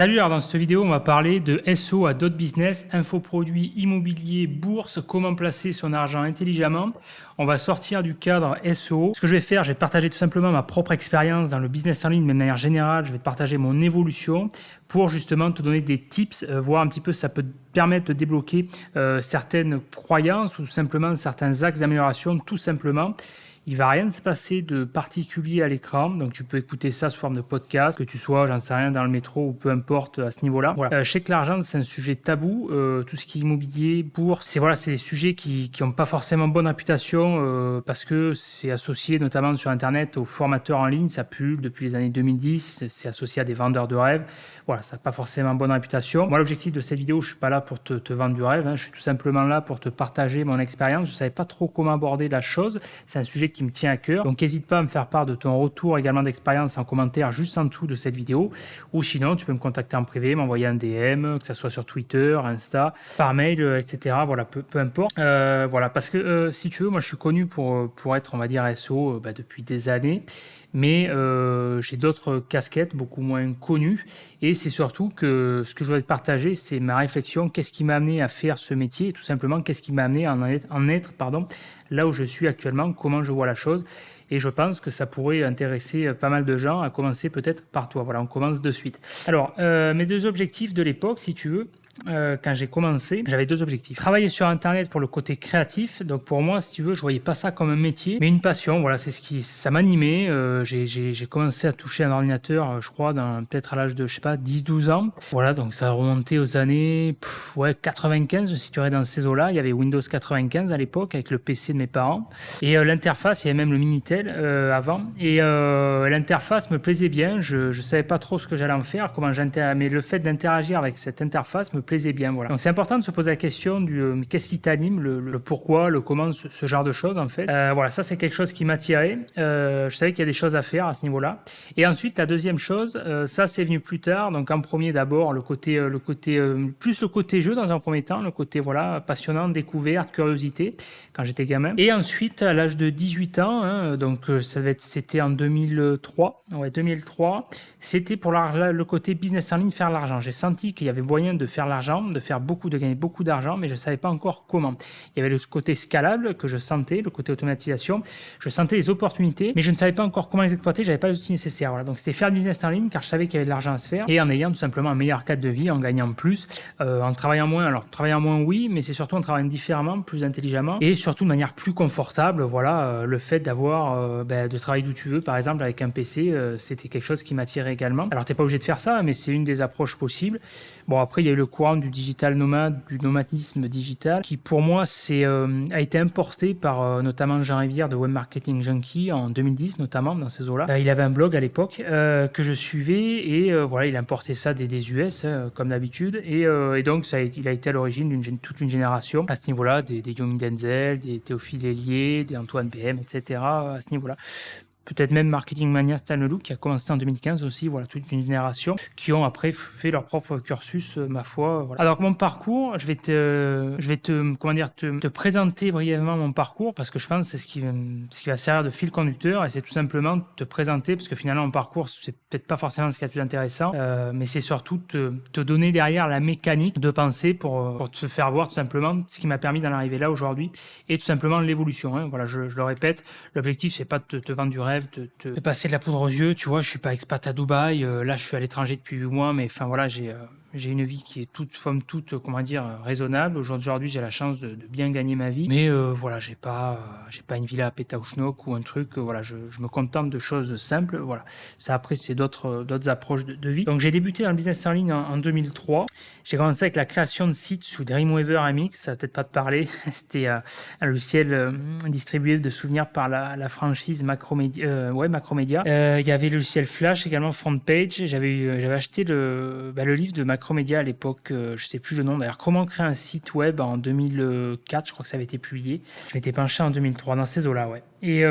Salut, alors dans cette vidéo, on va parler de SEO à d'autres business, infoproduits, immobilier, bourse, comment placer son argent intelligemment. On va sortir du cadre SEO. Ce que je vais faire, je vais te partager tout simplement ma propre expérience dans le business en ligne, mais de manière générale, je vais te partager mon évolution pour justement te donner des tips, voir un petit peu si ça peut te permettre de débloquer certaines croyances ou simplement certains axes d'amélioration, tout simplement. Il va rien se passer de particulier à l'écran, donc tu peux écouter ça sous forme de podcast, que tu sois, j'en sais rien, dans le métro ou peu importe à ce niveau-là. Voilà. Je sais que l'argent c'est un sujet tabou, tout ce qui est immobilier, bourse, c'est des sujets qui n'ont pas forcément bonne réputation parce que c'est associé notamment sur Internet aux formateurs en ligne, ça pullule depuis les années 2010, c'est associé à des vendeurs de rêves. Voilà, ça n'a pas forcément bonne réputation. Moi, l'objectif de cette vidéo, je suis pas là pour te vendre du rêve, je suis tout simplement là pour te partager mon expérience. Je savais pas trop comment aborder la chose. C'est un sujet qui me tient à cœur. Donc, n'hésite pas à me faire part de ton retour également d'expérience en commentaire juste en dessous de cette vidéo. Ou sinon, tu peux me contacter en privé, m'envoyer un DM, que ce soit sur Twitter, Insta, par mail, etc. Voilà, peu importe. Voilà, parce que si tu veux, moi, je suis connu pour être, on va dire, SEO depuis des années. Mais j'ai d'autres casquettes beaucoup moins connues et c'est surtout que ce que je voudrais te partager, c'est ma réflexion, qu'est-ce qui m'a amené à faire ce métier et tout simplement qu'est-ce qui m'a amené à en être là où je suis actuellement, comment je vois la chose. Et je pense que ça pourrait intéresser pas mal de gens, à commencer peut-être par toi. Voilà, on commence de suite. Alors, mes deux objectifs de l'époque, si tu veux, quand j'ai commencé, j'avais deux objectifs. Travailler sur Internet pour le côté créatif. Donc pour moi, si tu veux, je voyais pas ça comme un métier, mais une passion. Voilà, c'est ça m'animait. J'ai commencé à toucher un ordinateur, je crois, peut-être à l'âge de, je sais pas, 10-12 ans. Voilà, donc ça a remonté aux années 95, je situerais dans ces eaux-là. Il y avait Windows 95 à l'époque, avec le PC de mes parents. Et l'interface, il y avait même le Minitel avant. Et l'interface me plaisait bien. Je savais pas trop ce que j'allais en faire, mais le fait d'interagir avec cette interface me plaisait bien. Voilà. Donc c'est important de se poser la question du qu'est-ce qui t'anime, le pourquoi, le comment, ce genre de choses en fait. Voilà, ça c'est quelque chose qui m'attirait. Je savais qu'il y a des choses à faire à ce niveau-là. Et ensuite la deuxième chose, ça c'est venu plus tard. Donc en premier d'abord plus le côté jeu dans un premier temps, le côté voilà passionnant, découverte, curiosité quand j'étais gamin. Et ensuite à l'âge de 18 ans, donc c'était en 2003. Ouais, 2003. C'était pour le côté business en ligne, faire l'argent. J'ai senti qu'il y avait moyen de faire l'argent, de gagner beaucoup d'argent, mais je ne savais pas encore comment. Il y avait le côté scalable que je sentais, le côté automatisation. Je sentais les opportunités, mais je ne savais pas encore comment les exploiter. J'avais pas les outils nécessaires. Voilà. Donc c'était faire du business en ligne, car je savais qu'il y avait de l'argent à se faire, et en ayant tout simplement un meilleur cadre de vie, en gagnant plus, en travaillant moins. Alors travaillant moins, oui, mais c'est surtout en travaillant différemment, plus intelligemment, et surtout de manière plus confortable. Voilà, le fait d'avoir, de travailler d'où tu veux, par exemple avec un PC, c'était quelque chose qui m'attirait également. Alors t'es pas obligé de faire ça, mais c'est une des approches possibles. Bon, après il y a eu le courant du digital nomade, du nomadisme digital, qui pour moi a été importé par notamment Jean Rivière de Web Marketing Junkie en 2010 notamment, dans ces eaux-là. Il avait un blog à l'époque que je suivais et voilà, il importait ça des US comme d'habitude et donc il a été à l'origine toute une génération à ce niveau-là, des Yomi Denzel, des Théophile Hélier, des Antoine BM, etc. à ce niveau-là. Peut-être même Marketing Mania Stan Leloup qui a commencé en 2015 aussi, voilà, toute une génération qui ont après fait leur propre cursus, ma foi. Voilà. Alors mon parcours, je vais te présenter brièvement mon parcours parce que je pense que c'est ce qui va servir de fil conducteur et c'est tout simplement te présenter parce que finalement mon parcours c'est peut-être pas forcément ce qui est le plus intéressant, mais c'est surtout te donner derrière la mécanique de penser pour te faire voir tout simplement ce qui m'a permis d'en arriver là aujourd'hui et tout simplement l'évolution. Hein. Voilà, je le répète, l'objectif c'est pas de te vendre du rêve, de passer de la poudre aux yeux, tu vois, je suis pas expat à Dubaï, là je suis à l'étranger depuis 8 mois, mais enfin voilà, j'ai une vie qui est somme toute, comment dire, raisonnable. Aujourd'hui, j'ai la chance de bien gagner ma vie. Mais voilà, j'ai pas une villa à Pétaouchnok ou un truc. Voilà, je me contente de choses simples. Voilà. Ça, après, c'est d'autres approches de vie. Donc, j'ai débuté dans le business en ligne en 2003. J'ai commencé avec la création de sites sous Dreamweaver MX. Ça va peut-être pas te parler. C'était un logiciel distribué de souvenirs par la franchise Macromedia. Macromedia. Il y avait le logiciel Flash également, FrontPage. J'avais acheté le livre de Macromedia à l'époque, je sais plus le nom d'ailleurs, comment créer un site web en 2004, je crois que ça avait été publié. Je m'étais penché en 2003 dans ces eaux-là, ouais. Et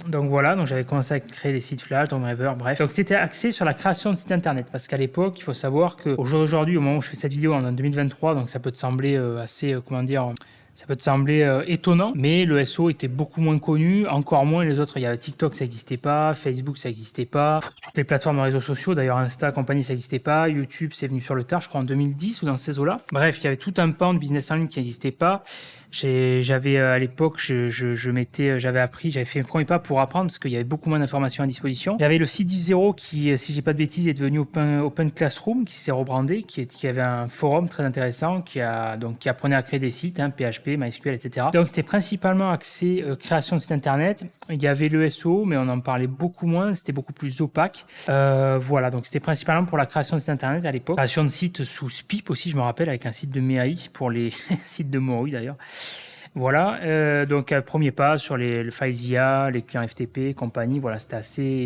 donc voilà, donc j'avais commencé à créer des sites Flash, Dreamweaver, bref. Donc c'était axé sur la création de sites internet parce qu'à l'époque, il faut savoir qu'aujourd'hui, au moment où je fais cette vidéo, on est en 2023, donc ça peut te sembler assez, comment dire, Ça peut te sembler étonnant, mais le SEO était beaucoup moins connu, encore moins les autres. Il y avait TikTok, ça n'existait pas, Facebook, ça n'existait pas, toutes les plateformes de réseaux sociaux, d'ailleurs Insta, compagnie, ça n'existait pas, YouTube, c'est venu sur le tard, je crois en 2010 ou dans ces eaux-là. Bref, il y avait tout un pan de business en ligne qui n'existait pas. J'avais à l'époque, j'avais fait mes premiers pas pour apprendre parce qu'il y avait beaucoup moins d'informations à disposition. J'avais le site Zero qui, si j'ai pas de bêtises, est devenu Open Classroom, qui s'est rebrandé, qui avait un forum très intéressant, qui apprenait à créer des sites, PHP, MySQL, etc. Donc c'était principalement axé création de site internet. Il y avait le SEO, mais on en parlait beaucoup moins, c'était beaucoup plus opaque. Voilà, donc c'était principalement pour la création de site internet à l'époque. Création de sites sous SPIP aussi, je me rappelle, avec un site de MEAI pour les sites de Morui d'ailleurs. Voilà, donc premier pas sur le FileZilla, les clients FTP, compagnie. Voilà, c'était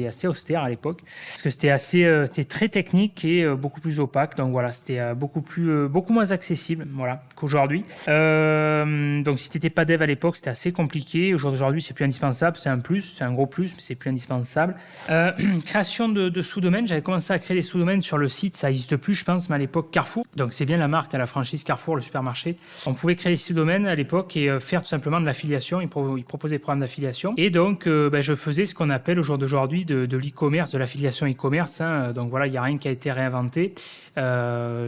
assez austère à l'époque parce que c'était très technique et beaucoup plus opaque. Donc voilà, c'était beaucoup moins accessible, voilà, qu'aujourd'hui. Donc si t'étais pas dev à l'époque, c'était assez compliqué. Aujourd'hui, c'est plus indispensable, c'est un plus, c'est un gros plus, mais c'est plus indispensable. Création de sous-domaines. J'avais commencé à créer des sous-domaines sur le site, ça n'existe plus, je pense, mais à l'époque Carrefour. Donc c'est bien la marque, la franchise Carrefour, le supermarché. On pouvait créer des sous-domaines à l'époque et faire tout simplement de l'affiliation. Ils proposaient des programmes d'affiliation. Et donc, je faisais ce qu'on appelle au jour d'aujourd'hui de l'e-commerce, de l'affiliation e-commerce. Donc voilà, il n'y a rien qui a été réinventé.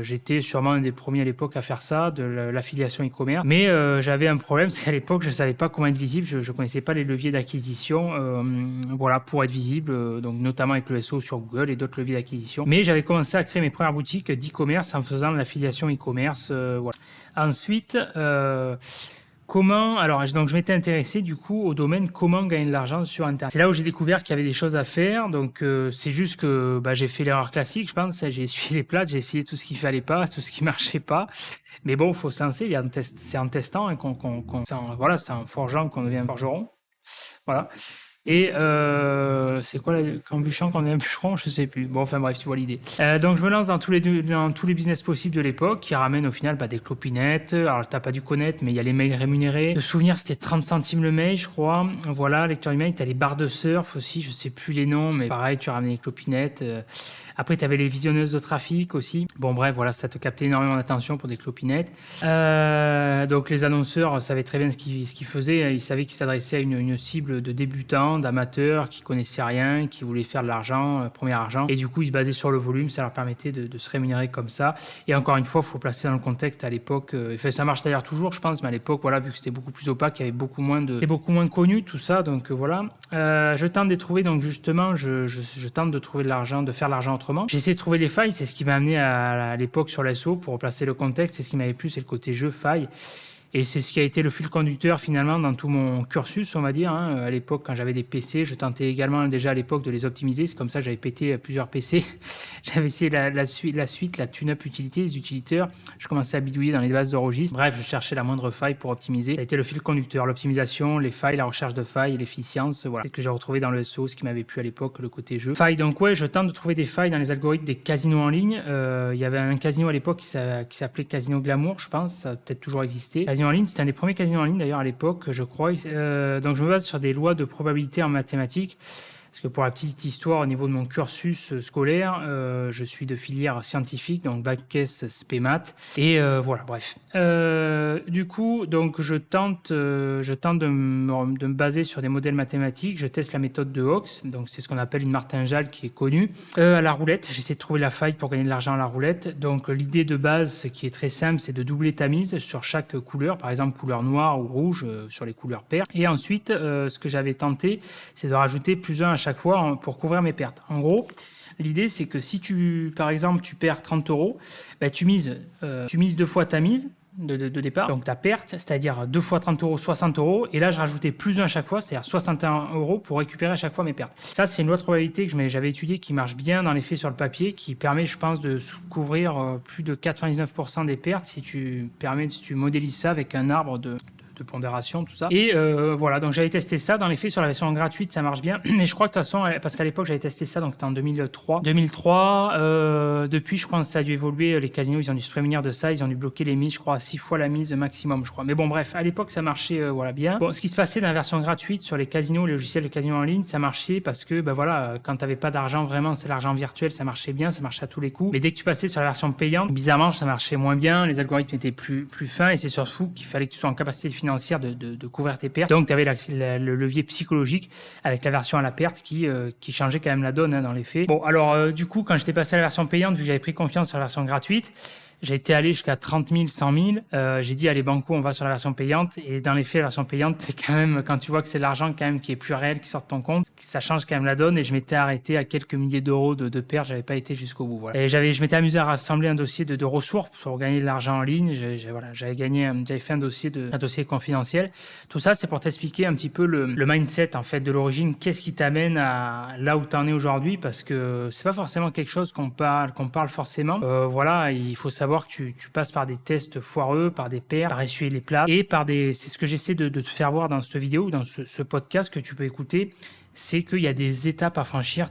J'étais sûrement un des premiers à l'époque à faire ça, de l'affiliation e-commerce. Mais j'avais un problème, c'est qu'à l'époque, je ne savais pas comment être visible. Je ne connaissais pas les leviers d'acquisition voilà, pour être visible, donc notamment avec le SEO sur Google et d'autres leviers d'acquisition. Mais j'avais commencé à créer mes premières boutiques d'e-commerce en faisant de l'affiliation e-commerce. Voilà. Ensuite, donc je m'étais intéressé du coup au domaine comment gagner de l'argent sur Internet. C'est là où j'ai découvert qu'il y avait des choses à faire. Donc c'est juste que j'ai fait l'erreur classique, je pense. J'ai essuyé les plâtres, j'ai essayé tout ce qui fallait pas, tout ce qui marchait pas. Mais bon, faut se lancer. C'est en testant hein, voilà, c'est en forgeant qu'on devient forgeron. Voilà. Et c'est quoi quand bûchant qu'on devient bûcheron, je sais plus. Bon, enfin bref, tu vois l'idée. Donc je me lance dans tous les business possibles de l'époque qui ramènent au final des clopinettes. Alors t'as pas dû connaître, mais il y a les mails rémunérés. De souvenir, c'était 30 centimes le mail, je crois. Voilà, lecteur email, t'as les barres de surf aussi, je sais plus les noms, mais pareil, tu ramenais les clopinettes. Après, tu avais les visionneuses de trafic aussi. Bon, bref, voilà, ça te captait énormément d'attention pour des clopinettes. Donc, les annonceurs savaient très bien ce qu'ils faisaient. Ils savaient qu'ils s'adressaient à une cible de débutants, d'amateurs, qui connaissaient rien, qui voulaient faire de l'argent, premier argent. Et du coup, ils se basaient sur le volume. Ça leur permettait de se rémunérer comme ça. Et encore une fois, il faut placer dans le contexte à l'époque. Ça marche d'ailleurs toujours, je pense, mais à l'époque, voilà, vu que c'était beaucoup plus opaque, il y avait beaucoup moins connu, tout ça. Donc, voilà. Je tente de trouver, donc justement, je tente de trouver de l'argent, de faire de l'argent autrement. J'essaie de trouver les failles, c'est ce qui m'a amené à l'époque sur l'SO pour replacer le contexte. C'est ce qui m'avait plu, c'est le côté jeu, faille. Et c'est ce qui a été le fil conducteur finalement dans tout mon cursus, on va dire. À l'époque, quand j'avais des PC, je tentais également déjà à l'époque de les optimiser. C'est comme ça que j'avais pété plusieurs PC. J'avais essayé la suite, la tune-up utilité, les utilitaires. Je commençais à bidouiller dans les bases de registres. Bref, je cherchais la moindre faille pour optimiser. Ça a été le fil conducteur, l'optimisation, les failles, la recherche de failles, l'efficience. Voilà. C'est ce que j'ai retrouvé dans le SEO, ce qui m'avait plu à l'époque, le côté jeu. Failles, donc ouais, je tente de trouver des failles dans les algorithmes des casinos en ligne. Il y avait un casino à l'époque qui s'appelait Casino Glamour, je pense. Ça a peut-être toujours existé. En ligne, c'était un des premiers casinos en ligne d'ailleurs à l'époque, je crois. Donc je me base sur des lois de probabilité en mathématiques. Parce que pour la petite histoire, au niveau de mon cursus scolaire, je suis de filière scientifique, donc bac S spé maths. Et voilà, bref. Du coup, donc je tente de me baser sur des modèles mathématiques. Je teste la méthode de Hawks, donc c'est ce qu'on appelle une martingale qui est connue. À la roulette, j'essaie de trouver la faille pour gagner de l'argent à la roulette. Donc l'idée de base, qui est très simple, c'est de doubler ta mise sur chaque couleur, par exemple couleur noire ou rouge sur les couleurs paires. Et ensuite, ce que j'avais tenté, c'est de rajouter plus 1 à chaque fois pour couvrir mes pertes. En gros, l'idée, c'est que si par exemple, tu perds 30 euros, tu mises 2 fois ta mise de départ, donc ta perte, c'est-à-dire 2 fois 30 euros, 60 euros, et là je rajoutais plus 1 à chaque fois, c'est-à-dire 61 euros pour récupérer à chaque fois mes pertes. Ça, c'est une loi de probabilité que j'avais étudiée qui marche bien dans les faits sur le papier, qui permet, je pense, de couvrir plus de 99% des pertes si tu modélises ça avec un arbre de de pondération, tout ça. Et voilà, donc j'avais testé ça. Dans les faits, sur la version gratuite, ça marche bien. Mais je crois que de toute façon, parce qu'à l'époque, j'avais testé ça, donc c'était en 2003. Depuis, je pense que ça a dû évoluer. Les casinos, ils ont dû se prémunir de ça. Ils ont dû bloquer les mises, je crois, à 6 fois la mise maximum, je crois. Mais bon, bref, à l'époque, ça marchait voilà, bien. Bon, ce qui se passait dans la version gratuite sur les casinos, les logiciels de casinos en ligne, ça marchait parce que, ben voilà, quand t'avais pas d'argent, vraiment, c'est l'argent virtuel, ça marchait bien, ça marchait à tous les coups. Mais dès que tu passais sur la version payante, bizarrement, ça marchait moins bien. Les algorithmes étaient plus fins et c'est surtout qu'il fallait que tu sois en capacité financière de couvrir tes pertes. Donc, tu avais le levier psychologique avec la version à la perte qui changeait quand même la donne dans les faits. Bon, alors du coup, quand j'étais passé à la version payante, vu que j'avais pris confiance sur la version gratuite, j'ai été allé jusqu'à 30 000, 100 000. J'ai dit, allez, banco, on va sur la version payante. Et dans les faits, la version payante, c'est quand même, quand tu vois que c'est de l'argent quand même qui est plus réel, qui sort de ton compte, ça change quand même la donne. Et je m'étais arrêté à quelques milliers d'euros de pertes. J'avais pas été jusqu'au bout. Voilà. Et je m'étais amusé à rassembler un dossier de ressources pour gagner de l'argent en ligne. J'avais fait un dossier confidentiel. Tout ça, c'est pour t'expliquer un petit peu le mindset, en fait, de l'origine. Qu'est-ce qui t'amène à là où t'en es aujourd'hui? Parce que c'est pas forcément quelque chose qu'on parle forcément. Voilà, il faut savoir que tu passes par des tests foireux, par des pertes, par essuyer les plats et c'est ce que j'essaie de te faire voir dans cette vidéo ou dans ce podcast que tu peux écouter, c'est qu'il y a des étapes à franchir.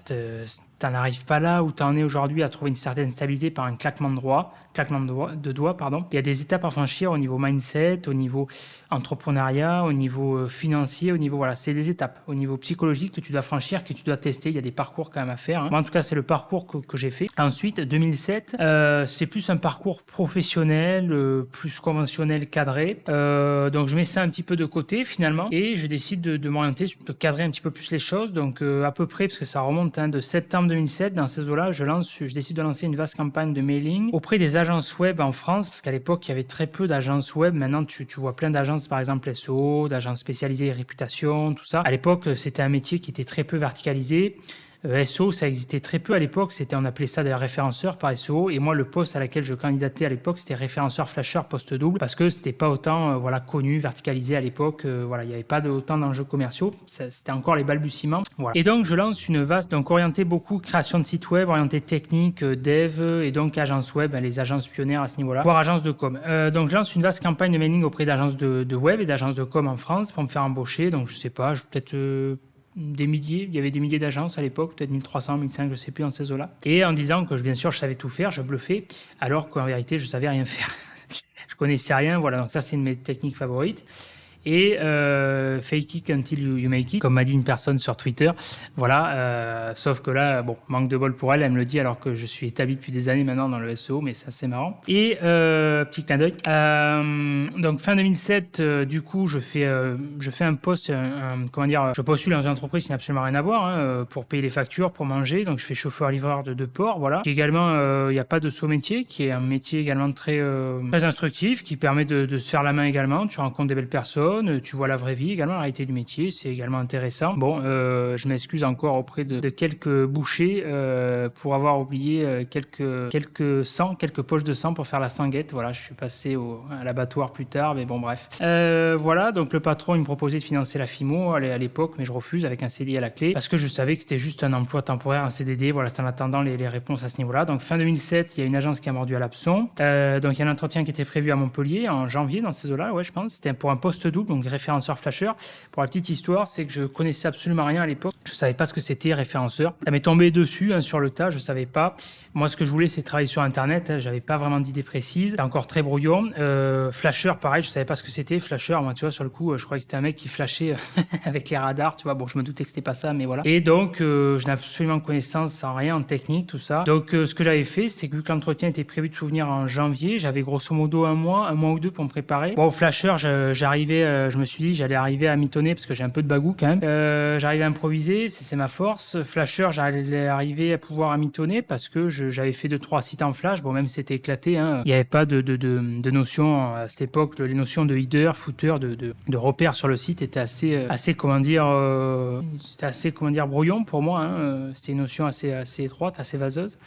T'en arrives pas là où t'en es aujourd'hui à trouver une certaine stabilité par un claquement de doigts. Il y a des étapes à franchir au niveau mindset, au niveau entrepreneuriat, au niveau financier, au niveau, voilà, c'est des étapes. Au niveau psychologique que tu dois franchir, que tu dois tester. Il y a des parcours quand même à faire. Moi, en tout cas, c'est le parcours que j'ai fait. Ensuite, 2007, c'est plus un parcours professionnel, plus conventionnel, cadré. Donc, je mets ça un petit peu de côté finalement et je décide de m'orienter, de cadrer un petit peu plus les choses. Donc, à peu près, parce que ça remonte de septembre 2007, dans ces eaux-là, je décide de lancer une vaste campagne de mailing auprès des agences web en France, parce qu'à l'époque, il y avait très peu d'agences web. Maintenant, tu vois plein d'agences, par exemple SEO, d'agences spécialisées réputation, tout ça. À l'époque, c'était un métier qui était très peu verticalisé. SEO, ça existait très peu à l'époque. On appelait ça des référenceurs par SEO. Et moi, le poste à laquelle je candidatais à l'époque, c'était référenceur flasher poste double parce que c'était pas autant connu, verticalisé à l'époque. Il n'y avait pas autant d'enjeux commerciaux. C'était encore les balbutiements. Voilà. Et donc, je lance une vaste, donc orientée beaucoup création de site web, orientée technique, dev et donc agence web, les agences pionnières à ce niveau-là, voire agence de com. Donc, je lance une vaste campagne de mailing auprès d'agences de web et d'agences de com en France pour me faire embaucher. Donc, je sais pas, peut-être des milliers, il y avait des milliers d'agences à l'époque, peut-être 1300, 1500, je sais plus, dans ces eaux-là. Et en disant que bien sûr je savais tout faire, je bluffais, alors qu'en vérité je savais rien faire. Je connaissais rien, voilà, donc ça c'est une de mes techniques favorites. Et fake it until you make it, comme m'a dit une personne sur Twitter. Voilà, sauf que là, bon, manque de bol pour elle, elle me le dit alors que je suis établi depuis des années maintenant dans le SEO, mais ça c'est marrant. Et petit clin d'œil. Donc fin 2007, du coup, je fais un post, comment dire, je postule dans une entreprise qui n'a absolument rien à voir pour payer les factures, pour manger. Donc je fais chauffeur-livreur de port, voilà. Qui également, il n'y a pas de saut métier, qui est un métier également très instructif, qui permet de se faire la main également. Tu rencontres des belles personnes. Tu vois la vraie vie également, la réalité du métier, c'est également intéressant. Bon, je m'excuse encore auprès de quelques bouchers pour avoir oublié quelques poches de sang pour faire la sanguette. Voilà, je suis passé à l'abattoir plus tard, mais bon, bref. Voilà, donc le patron, il me proposait de financer la FIMO à l'époque, mais je refuse avec un CDI à la clé parce que je savais que c'était juste un emploi temporaire, un CDD. Voilà, c'est en attendant les réponses à ce niveau-là. Donc fin 2007, il y a une agence qui a mordu à l'hameçon. Donc il y a un entretien qui était prévu à Montpellier en janvier dans ces eaux-là, ouais, je pense. C'était pour un poste double, donc référenceur flasher. Pour la petite histoire, c'est que je connaissais absolument rien à l'époque. Je savais pas ce que c'était référenceur. Ça m'est tombé dessus sur le tas, je savais pas. Moi, ce que je voulais, c'est travailler sur Internet. J'avais pas vraiment d'idée précise. C'était encore très brouillon. Flasher, pareil, je savais pas ce que c'était. Flasher, moi, tu vois, sur le coup, je croyais que c'était un mec qui flashait avec les radars, tu vois. Bon, je me doutais que c'était pas ça, mais voilà. Et donc, je n'ai absolument connaissance en rien en technique, tout ça. Donc, ce que j'avais fait, c'est que vu que l'entretien était prévu de souvenir en janvier, j'avais grosso modo un mois ou deux pour me préparer. Bon, au Flasher, je me suis dit, j'allais arriver à mitonner parce que j'ai un peu de bagou quand même. J'arrivais à improviser, c'est ma force. Flasher, j'allais arriver à pouvoir à mitonner parce que j'avais fait 2-3 sites en flash. Bon, même si c'était éclaté, il n'y avait pas de notions à cette époque. Les notions de header, footer, de repères sur le site étaient assez comment dire, brouillon pour moi. C'était une notion assez étroite, assez vaseuse.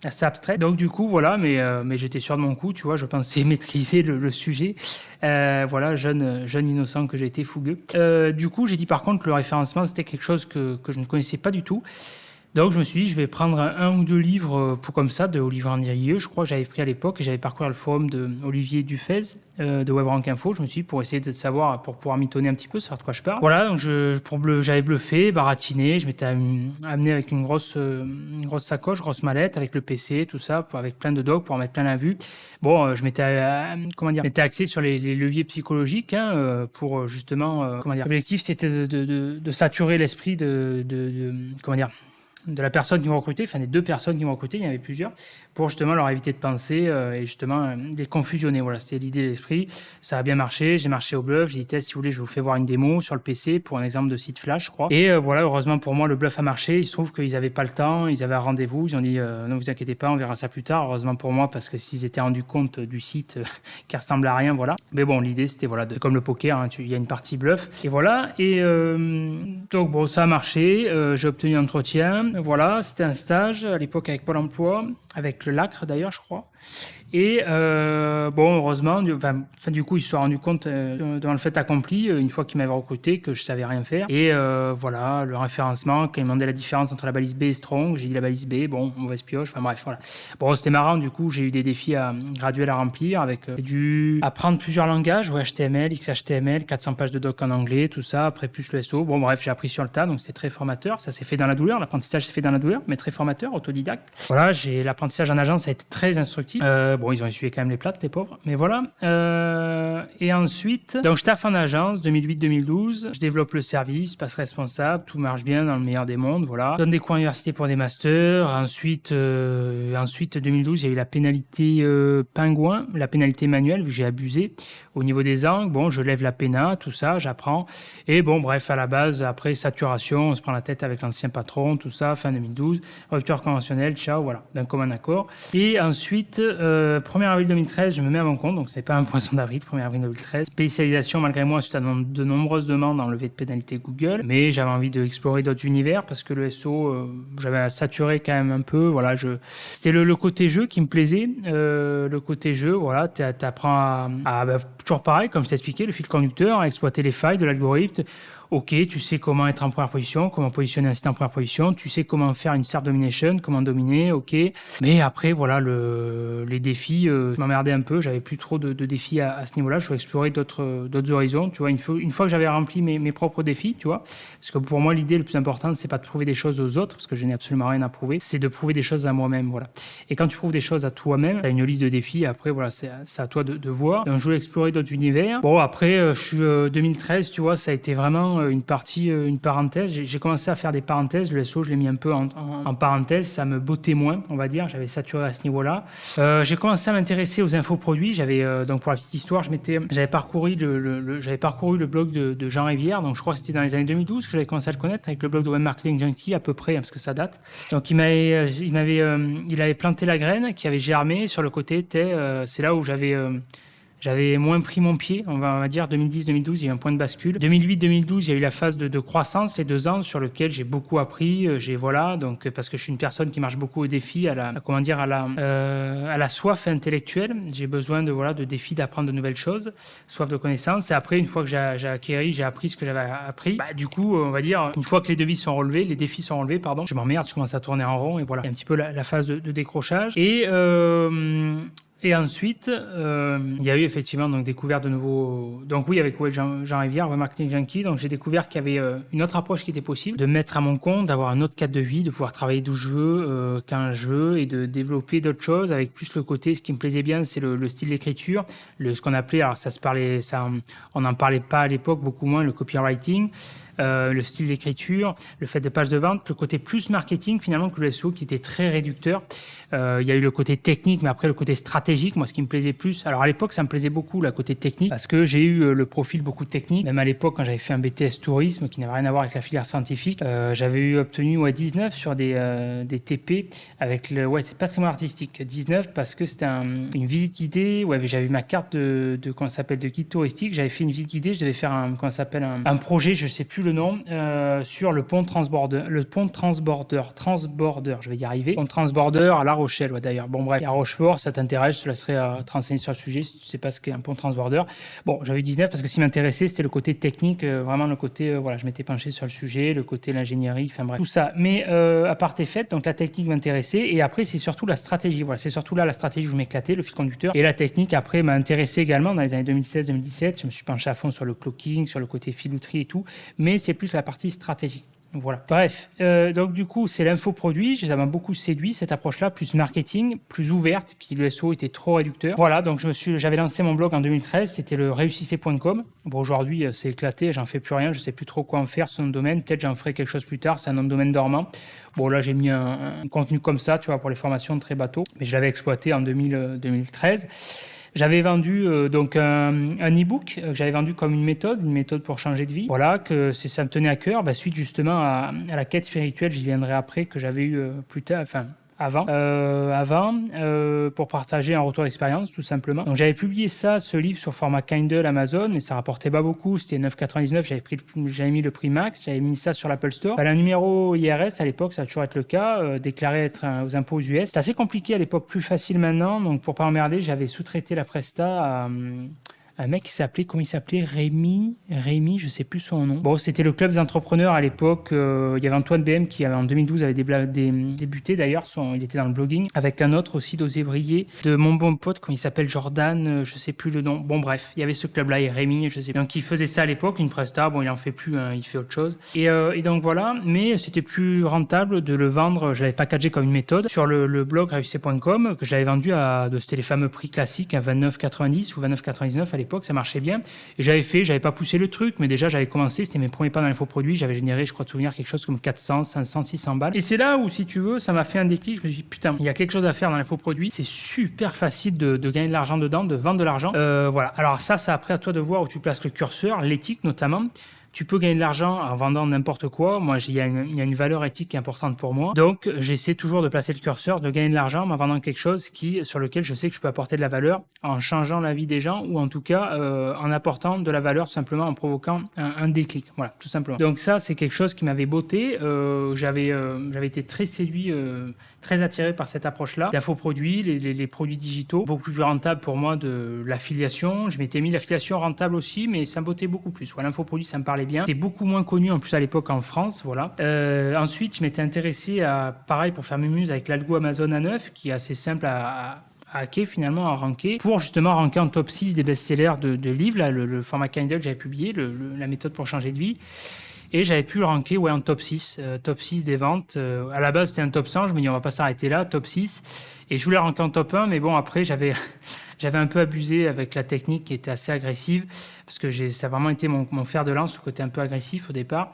Assez abstrait. Donc du coup voilà, mais j'étais sûr de mon coup, tu vois, je pensais maîtriser le sujet. Voilà, jeune innocent que j'ai été, fougueux. Du coup, j'ai dit par contre le référencement, c'était quelque chose que je ne connaissais pas du tout. Donc je me suis dit, je vais prendre un ou deux livres pour comme ça de Olivier Andrieux, je crois que j'avais pris à l'époque et j'avais parcouru le forum de Olivier Dufez de WebRank Info. Je me suis dit pour essayer de savoir, pour pouvoir mitonner un petit peu, savoir de quoi je parle. Voilà, donc j'avais bluffé, baratiné, je m'étais amené avec une grosse sacoche, grosse mallette avec le PC, tout ça, avec plein de docs pour en mettre plein la vue. Bon, je m'étais axé sur les leviers psychologiques pour justement, l'objectif c'était de saturer l'esprit de la personne qui m'a recruté, enfin des deux personnes qui m'ont recruté, il y en avait plusieurs, pour justement leur éviter de penser et justement les confusionner. Voilà, c'était l'idée de l'esprit. Ça a bien marché, j'ai marché au bluff, j'ai dit si vous voulez, je vous fais voir une démo sur le PC pour un exemple de site flash, je crois. Et voilà, heureusement pour moi, le bluff a marché. Il se trouve qu'ils n'avaient pas le temps, ils avaient un rendez-vous, ils ont dit ne vous inquiétez pas, on verra ça plus tard. Heureusement pour moi, parce que s'ils étaient rendus compte du site qui ressemble à rien, voilà. Mais bon, l'idée c'était voilà, comme le poker, il y a une partie bluff. Et voilà, et donc bon, ça a marché, j'ai obtenu un entretien. Voilà, c'était un stage à l'époque avec Pôle emploi, avec le LACRE d'ailleurs, je crois. Et bon, heureusement, du coup, ils se sont rendus compte devant le fait accompli, une fois qu'ils m'avaient recruté, que je savais rien faire. Et voilà, le référencement, quand ils demandaient la différence entre la balise B et Strong, j'ai dit la balise B, bon, mauvaise pioche, enfin bref, voilà. Bon, c'était marrant, du coup, j'ai eu des défis graduels à remplir, avec j'ai dû apprendre plusieurs langages, HTML, XHTML, 400 pages de doc en anglais, tout ça, après plus le SEO. Bon, bref, j'ai appris sur le tas, donc c'était très formateur. Ça s'est fait dans la douleur, l'apprentissage s'est fait dans la douleur, mais très formateur, autodidacte. Voilà, l'apprentissage en agence a été très instructif. Bon, ils ont essuyé quand même les plates, les pauvres, mais voilà. Et ensuite, donc je taffe en agence, 2008-2012. Je développe le service, passe responsable, tout marche bien dans le meilleur des mondes, voilà. Je donne des cours à l'université pour des masters. Ensuite, 2012, il y a eu la pénalité pingouin, la pénalité manuelle, vu que j'ai abusé au niveau des angles. Bon, je lève la péna, tout ça, j'apprends. Et bon, bref, à la base, après saturation, on se prend la tête avec l'ancien patron, tout ça, fin 2012. Rupture conventionnelle, ciao, voilà, d'un commun accord. Et ensuite, 1er avril 2013, je me mets à mon compte, donc c'est pas un poisson d'avril, 1er avril 2013. Spécialisation malgré moi suite à de nombreuses demandes en levée de pénalité Google, mais j'avais envie d'explorer d'autres univers parce que le SEO, j'avais saturé quand même un peu, voilà, c'était le côté jeu qui me plaisait, le côté jeu, voilà, t'apprends toujours pareil, comme je t'ai expliqué, le fil conducteur, à exploiter les failles de l'algorithme. Ok, tu sais comment être en première position, comment positionner un site en première position, tu sais comment faire une SERP domination, comment dominer, ok. Mais après, voilà, les défis, je m'emmerdais un peu, j'avais plus trop de défis à ce niveau-là, je voulais explorer d'autres horizons, tu vois. Une fois que j'avais rempli mes propres défis, tu vois, parce que pour moi, l'idée le plus importante, c'est pas de prouver des choses aux autres, parce que je n'ai absolument rien à prouver, c'est de prouver des choses à moi-même, voilà. Et quand tu prouves des choses à toi-même, tu as une liste de défis, après, voilà, c'est à toi de voir. Donc, je voulais explorer d'autres univers. Bon, après, je suis 2013, tu vois, ça a été vraiment une parenthèse. J'ai commencé à faire des parenthèses. Le SEO, je l'ai mis un peu en parenthèse. Ça me bottait moins, on va dire. J'avais saturé à ce niveau-là. J'ai commencé à m'intéresser aux infoproduits. Donc pour la petite histoire, j'avais parcouru le blog de Jean Rivière. Donc je crois que c'était dans les années 2012 que j'avais commencé à le connaître avec le blog de Web Marketing Junkie à peu près, parce que ça date. Donc il avait planté la graine qui avait germé sur le côté. C'est là où j'avais moins pris mon pied, on va dire 2010-2012, il y a eu un point de bascule. 2008-2012, il y a eu la phase de croissance, les 2 ans sur lequel j'ai beaucoup appris. Donc parce que je suis une personne qui marche beaucoup au défi, à la soif intellectuelle. J'ai besoin de défis, d'apprendre de nouvelles choses, soif de connaissances. Et après, une fois que j'ai appris ce que j'avais appris, du coup, on va dire, une fois que les défis sont relevés, je m'emmerde, je commence à tourner en rond et voilà, il y a un petit peu la phase de décrochage. Et ensuite, il y a eu effectivement donc découvert de nouveaux. Donc oui, avec Jean Rivière, Web Marketing Junkie, donc j'ai découvert qu'il y avait une autre approche qui était possible, de mettre à mon compte, d'avoir un autre cadre de vie, de pouvoir travailler d'où je veux, quand je veux, et de développer d'autres choses avec plus le côté. Ce qui me plaisait bien, c'est le style d'écriture, ce qu'on appelait, alors on n'en parlait pas à l'époque, beaucoup moins, le copywriting. Le style d'écriture, le fait de pages de vente, le côté plus marketing finalement que le SEO qui était très réducteur. Il y a eu le côté technique, mais après le côté stratégique, moi ce qui me plaisait plus. Alors à l'époque, ça me plaisait beaucoup, le côté technique, parce que j'ai eu le profil beaucoup technique. Même à l'époque, quand j'avais fait un BTS tourisme qui n'avait rien à voir avec la filière scientifique, j'avais obtenu 19 sur des TP avec c'est patrimoine artistique. 19 parce que c'était une visite guidée. Ouais, j'avais eu ma carte de guide touristique. J'avais fait une visite guidée. Je devais faire un projet, je sais plus le le nom, sur le pont Transborder, je vais y arriver. Pont Transborder à La Rochelle, ouais, d'ailleurs. Bon, bref, à Rochefort, ça t'intéresse, je te laisserai te renseigner sur le sujet si tu sais pas ce qu'est un pont Transborder. Bon, j'avais 19 parce que ce qui m'intéressait, c'était le côté technique, vraiment le côté, voilà, je m'étais penché sur le sujet, le côté l'ingénierie, enfin bref, tout ça. Mais à part tes fêtes, donc la technique m'intéressait et après, c'est surtout la stratégie. Voilà, c'est surtout là la stratégie où je m'éclatais, le fil conducteur. Et la technique, après, m'a intéressé également dans les années 2016-2017. Je me suis penché à fond sur le clocking, sur le côté filouterie et tout, mais c'est plus la partie stratégique. Voilà. Bref, donc du coup, c'est l'infoproduit. Ça m'a beaucoup séduit, cette approche-là, plus marketing, plus ouverte, puis le SEO était trop réducteur. Voilà, donc j'avais lancé mon blog en 2013, c'était le réussissez.com. Bon, aujourd'hui, c'est éclaté, j'en fais plus rien, je sais plus trop quoi en faire, ce nom de domaine. Peut-être j'en ferai quelque chose plus tard, c'est un nom de domaine dormant. Bon, là, j'ai mis un contenu comme ça, tu vois, pour les formations très bateau, mais je l'avais exploité en 2013. J'avais vendu donc un e-book que j'avais vendu comme une méthode pour changer de vie. Voilà, que ça me tenait à cœur. Suite justement à la quête spirituelle, j'y viendrai après, que j'avais eu plus tard, enfin avant, pour partager un retour d'expérience, tout simplement. Donc j'avais publié ce livre sur format Kindle Amazon, mais ça rapportait pas beaucoup, c'était 9,99, j'avais mis le prix max, j'avais mis ça sur l'Apple Store. Un numéro IRS à l'époque, ça a toujours été le cas, déclaré être aux impôts aux US. C'est assez compliqué à l'époque, plus facile maintenant, donc pour pas emmerder, j'avais sous-traité la presta à un mec qui s'appelait, comment il s'appelait, Rémi, je sais plus son nom. Bon, c'était le club des entrepreneurs à l'époque. Il y avait Antoine BM qui, en 2012, avait débuté d'ailleurs. Il était dans le blogging avec un autre aussi d'Oser Briller, de mon bon pote, comment il s'appelle, Jordan, je sais plus le nom. Bon, bref, il y avait ce club-là et Rémi, je sais plus. Donc, il faisait ça à l'époque, une presta. Bon, il en fait plus, hein, il fait autre chose. Et donc voilà, mais c'était plus rentable de le vendre. Je l'avais packagé comme une méthode sur le blog réussissez.com que j'avais vendu c'était les fameux prix classiques à 29,90 ou 29,99 à l'époque. Ça marchait bien. Et j'avais pas poussé le truc, mais déjà j'avais commencé, c'était mes premiers pas dans l'infoproduit, j'avais généré, je crois de souvenir, quelque chose comme 400, 500, 600 balles. Et c'est là où, si tu veux, ça m'a fait un déclic. Je me suis dit, putain, il y a quelque chose à faire dans l'infoproduit. C'est super facile de gagner de l'argent dedans, de vendre de l'argent. Voilà. Alors ça, c'est après à toi de voir où tu places le curseur, l'éthique notamment. Tu peux gagner de l'argent en vendant n'importe quoi. Moi, il y a une valeur éthique qui est importante pour moi. Donc, j'essaie toujours de placer le curseur, de gagner de l'argent en vendant quelque chose sur lequel je sais que je peux apporter de la valeur en changeant la vie des gens ou en tout cas en apportant de la valeur tout simplement en provoquant un déclic. Voilà, tout simplement. Donc ça, c'est quelque chose qui m'avait botté. J'avais été très séduit, très attiré par cette approche-là. L'infoproduit, les produits digitaux, beaucoup plus rentable pour moi de l'affiliation. Je m'étais mis l'affiliation rentable aussi, mais ça me bottait beaucoup plus. Voilà, l'infoproduit, ça me parlait bien. C'était beaucoup moins connu en plus à l'époque en France, voilà. Ensuite, je m'étais intéressé à, pareil, pour faire mes muses avec l'algo Amazon A9, qui est assez simple à hacker finalement, à ranker, pour justement ranker en top 6 des best-sellers de livres, là, le format Kindle que j'avais publié, la méthode pour changer de vie. Et j'avais pu le ranker en top 6 des ventes. À la base, c'était un top 100. Je me dis, on va pas s'arrêter là, top 6. Et je voulais ranker en top 1, mais bon, après, j'avais un peu abusé avec la technique qui était assez agressive, parce que ça a vraiment été mon fer de lance, le côté un peu agressif au départ.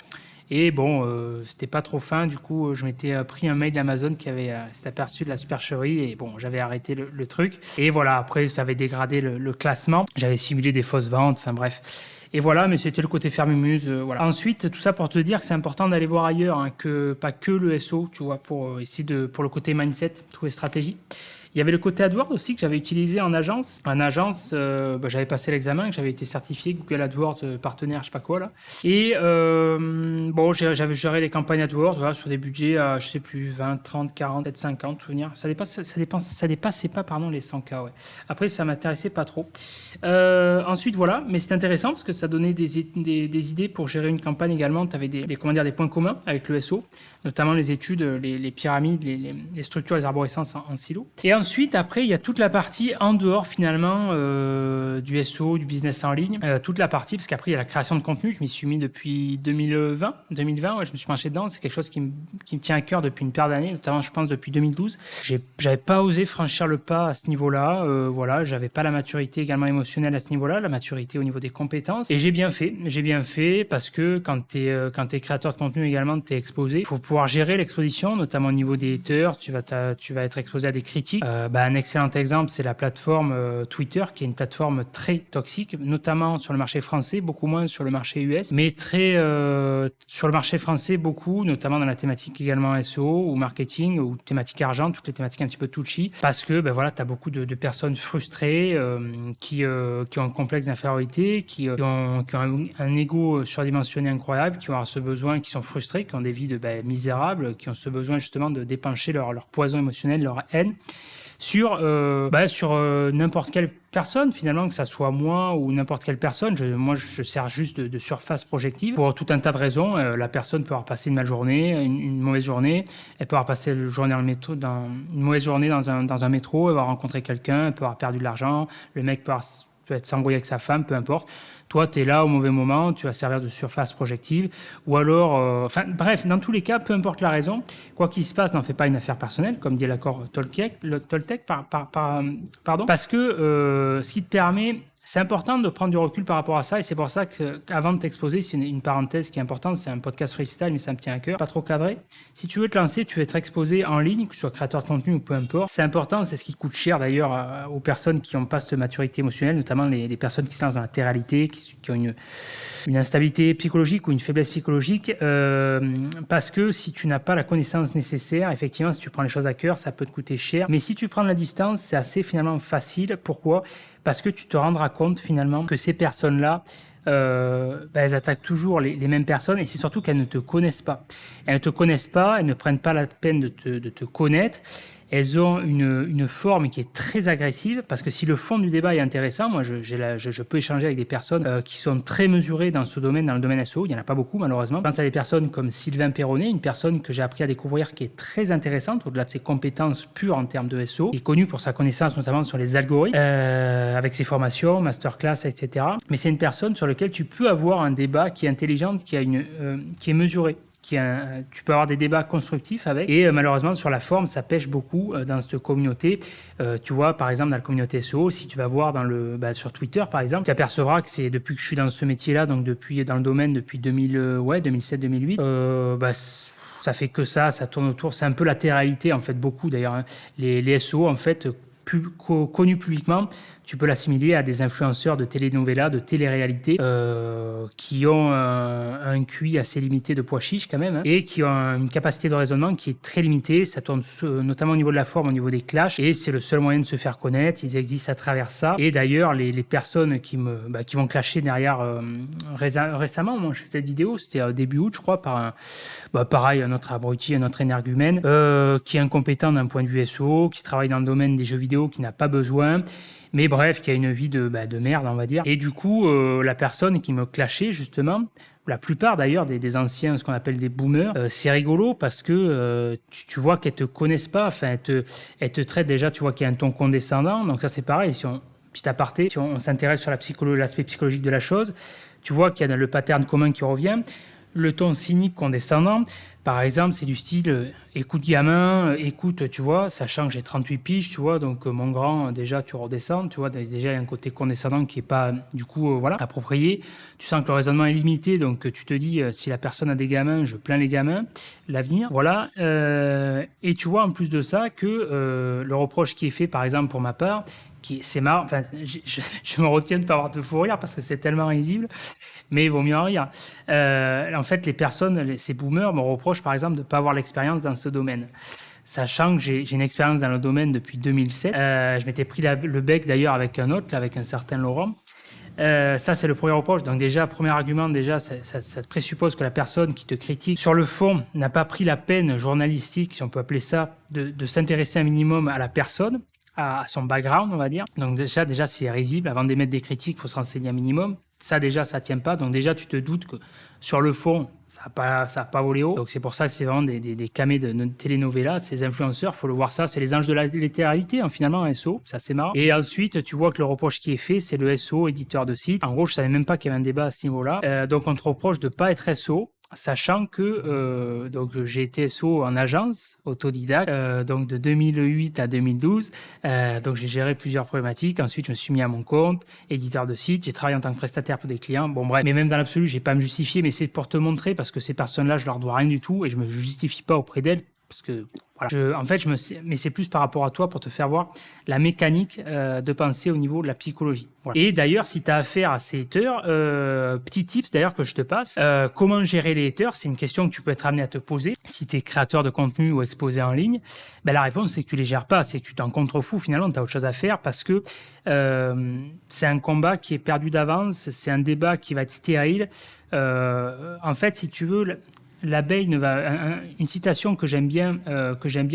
Et bon, c'était pas trop fin. Du coup, je m'étais pris un mail d'Amazon qui s'était aperçu de la supercherie et bon, j'avais arrêté le truc. Et voilà, après, ça avait dégradé le classement. J'avais simulé des fausses ventes, enfin bref. Et voilà, mais c'était le côté fermumuse, voilà. Ensuite, tout ça pour te dire que c'est important d'aller voir ailleurs, hein, pas que le SEO, tu vois, pour le côté mindset, trouver stratégie. Il y avait le côté AdWords aussi que j'avais utilisé en agence. En agence, j'avais passé l'examen, que j'avais été certifié Google AdWords partenaire, je sais pas quoi là. Et bon, j'avais géré les campagnes AdWords, voilà, sur des budgets, je sais plus, 20, 30, 40, peut-être 50, souvenir. Ça dépassait pas, pardon, les 100K, ouais. Après, ça m'intéressait pas trop. Ensuite, voilà, mais c'est intéressant parce que ça donnait des idées pour gérer une campagne également. Tu avais des points communs avec le SEO, notamment les études, les pyramides, les structures, les arborescences en silo. Et ensuite, après, il y a toute la partie en dehors finalement du SEO, du business en ligne. Toute la partie, parce qu'après, il y a la création de contenu. Je m'y suis mis depuis 2020, ouais, je me suis penché dedans. C'est quelque chose qui me tient à cœur depuis une paire d'années, notamment, je pense, depuis 2012. J'avais pas osé franchir le pas à ce niveau-là. Voilà, j'avais pas la maturité également émotionnelle à ce niveau-là, la maturité au niveau des compétences. Et j'ai bien fait parce que quand t'es créateur de contenu également, t'es exposé. Il faut pouvoir gérer l'exposition, notamment au niveau des haters. Tu vas être exposé à des critiques. Un excellent exemple, c'est la plateforme Twitter, qui est une plateforme très toxique, notamment sur le marché français, beaucoup moins sur le marché US, mais très sur le marché français, beaucoup, notamment dans la thématique également SEO ou marketing ou thématique argent, toutes les thématiques un petit peu touchy, parce que tu as beaucoup de personnes frustrées qui ont un complexe d'infériorité, qui ont un ego surdimensionné incroyable, qui ont ce besoin, qui sont frustrés, qui ont des vies misérables, qui ont ce besoin justement de dépencher leur poison émotionnel, leur haine sur n'importe quelle personne, finalement, que ça soit moi ou n'importe quelle personne. Moi, je sers juste de surface projective pour tout un tas de raisons. La personne peut avoir passé une mauvaise journée, elle peut avoir passé une mauvaise journée dans un métro, elle va rencontrer quelqu'un, elle peut avoir perdu de l'argent, le mec peut être s'embrouiller avec sa femme, peu importe. Toi, tu es là au mauvais moment, tu vas servir de surface projective. Ou alors, bref, dans tous les cas, peu importe la raison, quoi qu'il se passe, n'en fais pas une affaire personnelle, comme dit l'accord Toltec, pardon, parce que ce qui te permet... C'est important de prendre du recul par rapport à ça, et c'est pour ça qu'avant de t'exposer, c'est une parenthèse qui est importante, c'est un podcast freestyle, mais ça me tient à cœur, pas trop cadré. Si tu veux te lancer, tu veux être exposé en ligne, que tu sois créateur de contenu ou peu importe. C'est important, c'est ce qui coûte cher d'ailleurs aux personnes qui n'ont pas cette maturité émotionnelle, notamment les personnes qui se lancent dans la télé-réalité, qui ont une instabilité psychologique ou une faiblesse psychologique, parce que si tu n'as pas la connaissance nécessaire, effectivement, si tu prends les choses à cœur, ça peut te coûter cher. Mais si tu prends de la distance, c'est assez finalement facile. Pourquoi ? Parce que tu te rendras compte finalement que ces personnes-là, elles attaquent toujours les mêmes personnes, et c'est surtout qu'elles ne te connaissent pas. Elles ne te connaissent pas, elles ne prennent pas la peine de te connaître. Elles ont une forme qui est très agressive, parce que si le fond du débat est intéressant, moi je peux échanger avec des personnes qui sont très mesurées dans ce domaine, dans le domaine SEO. Il n'y en a pas beaucoup malheureusement. Je pense à des personnes comme Sylvain Perronnet, une personne que j'ai appris à découvrir qui est très intéressante, au-delà de ses compétences pures en termes de SEO. Il est connu pour sa connaissance notamment sur les algorithmes, avec ses formations, masterclass, etc. Mais c'est une personne sur laquelle tu peux avoir un débat qui est intelligent, qui est mesuré. Tu peux avoir des débats constructifs avec, et malheureusement sur la forme ça pêche beaucoup dans cette communauté. Tu vois, par exemple dans la communauté SEO, si tu vas voir sur Twitter par exemple, tu apercevras que c'est depuis que je suis dans ce métier-là, donc dans le domaine depuis 2007-2008, ça fait que ça tourne autour, c'est un peu la télé-réalité en fait, beaucoup d'ailleurs, hein. Les SEO en fait connus publiquement, tu peux l'assimiler à des influenceurs de télénovelas, de télé-réalité, qui ont un QI assez limité de pois chiches quand même, hein, et qui ont une capacité de raisonnement qui est très limitée. Ça tourne notamment au niveau de la forme, au niveau des clashs, et c'est le seul moyen de se faire connaître. Ils existent à travers ça. Et d'ailleurs, les personnes qui vont clasher derrière, récemment, moi je fais cette vidéo, c'était début août, je crois, pareil, un autre abruti, un autre énergumène, qui est incompétent d'un point de vue SEO, qui travaille dans le domaine des jeux vidéo, qui n'a pas besoin. Mais bref, qui a une vie de merde, on va dire. Et du coup, la personne qui me clashait, justement, la plupart d'ailleurs des anciens, ce qu'on appelle des boomers, c'est rigolo parce que tu vois qu'elles ne te connaissent pas. Enfin, elles te traitent déjà, tu vois qu'il y a un ton condescendant. Donc ça, c'est pareil. Petit aparté, si on s'intéresse sur l'aspect psychologique de la chose, tu vois qu'il y a le pattern commun qui revient. Le ton cynique condescendant, par exemple, c'est du style écoute gamin, écoute, tu vois, sachant que j'ai 38 piges, tu vois, donc mon grand, déjà tu redescends, tu vois, déjà il y a un côté condescendant qui n'est pas du coup approprié. Tu sens que le raisonnement est limité, donc tu te dis si la personne a des gamins, je plains les gamins, l'avenir, voilà. Et tu vois en plus de ça que le reproche qui est fait, par exemple pour ma part, c'est marrant, enfin, je me retiens de ne pas avoir de fou rire parce que c'est tellement risible, mais il vaut mieux en rire. En fait, les personnes, ces boomers me reprochent par exemple de ne pas avoir l'expérience dans ce domaine. Sachant que j'ai une expérience dans le domaine depuis 2007. Je m'étais pris le bec d'ailleurs avec un autre, avec un certain Laurent. Ça, c'est le premier reproche. Donc déjà, premier argument, ça présuppose que la personne qui te critique sur le fond n'a pas pris la peine journalistique, si on peut appeler ça, de s'intéresser un minimum à la personne, à son background, on va dire. Donc déjà c'est risible. Avant d'émettre des critiques, il faut se renseigner un minimum. Ça déjà, ça tient pas. Donc déjà, tu te doutes que sur le fond, ça a pas volé haut. Donc c'est pour ça que c'est vraiment des camés de telenovelas. Ces influenceurs, faut le voir ça, c'est les anges de la télé-réalité, hein, finalement, SEO. Ça, c'est marrant. Et ensuite, tu vois que le reproche qui est fait, c'est le SEO, éditeur de site. En gros, je savais même pas qu'il y avait un débat à ce niveau-là. Donc on te reproche de pas être SEO. Sachant que donc j'ai été SEO en agence autodidacte, donc de 2008 à 2012, donc j'ai géré plusieurs problématiques. Ensuite je me suis mis à mon compte, éditeur de site, j'ai travaillé en tant que prestataire pour des clients. Bon bref, mais même dans l'absolu, j'ai pas à me justifier, mais c'est pour te montrer parce que ces personnes-là, je leur dois rien du tout et je me justifie pas auprès d'elles parce que voilà, mais c'est plus par rapport à toi pour te faire voir la mécanique de penser au niveau de la psychologie. Voilà. Et d'ailleurs, si tu as affaire à ces haters, petit tips d'ailleurs que je te passe, comment gérer les haters, c'est une question que tu peux être amené à te poser si tu es créateur de contenu ou exposé en ligne. Ben, la réponse, c'est que tu les gères pas, c'est que tu t'en contrefous finalement, tu as autre chose à faire parce que c'est un combat qui est perdu d'avance, c'est un débat qui va être stérile. En fait, si tu veux, l'abeille ne va. Une citation que j'aime bien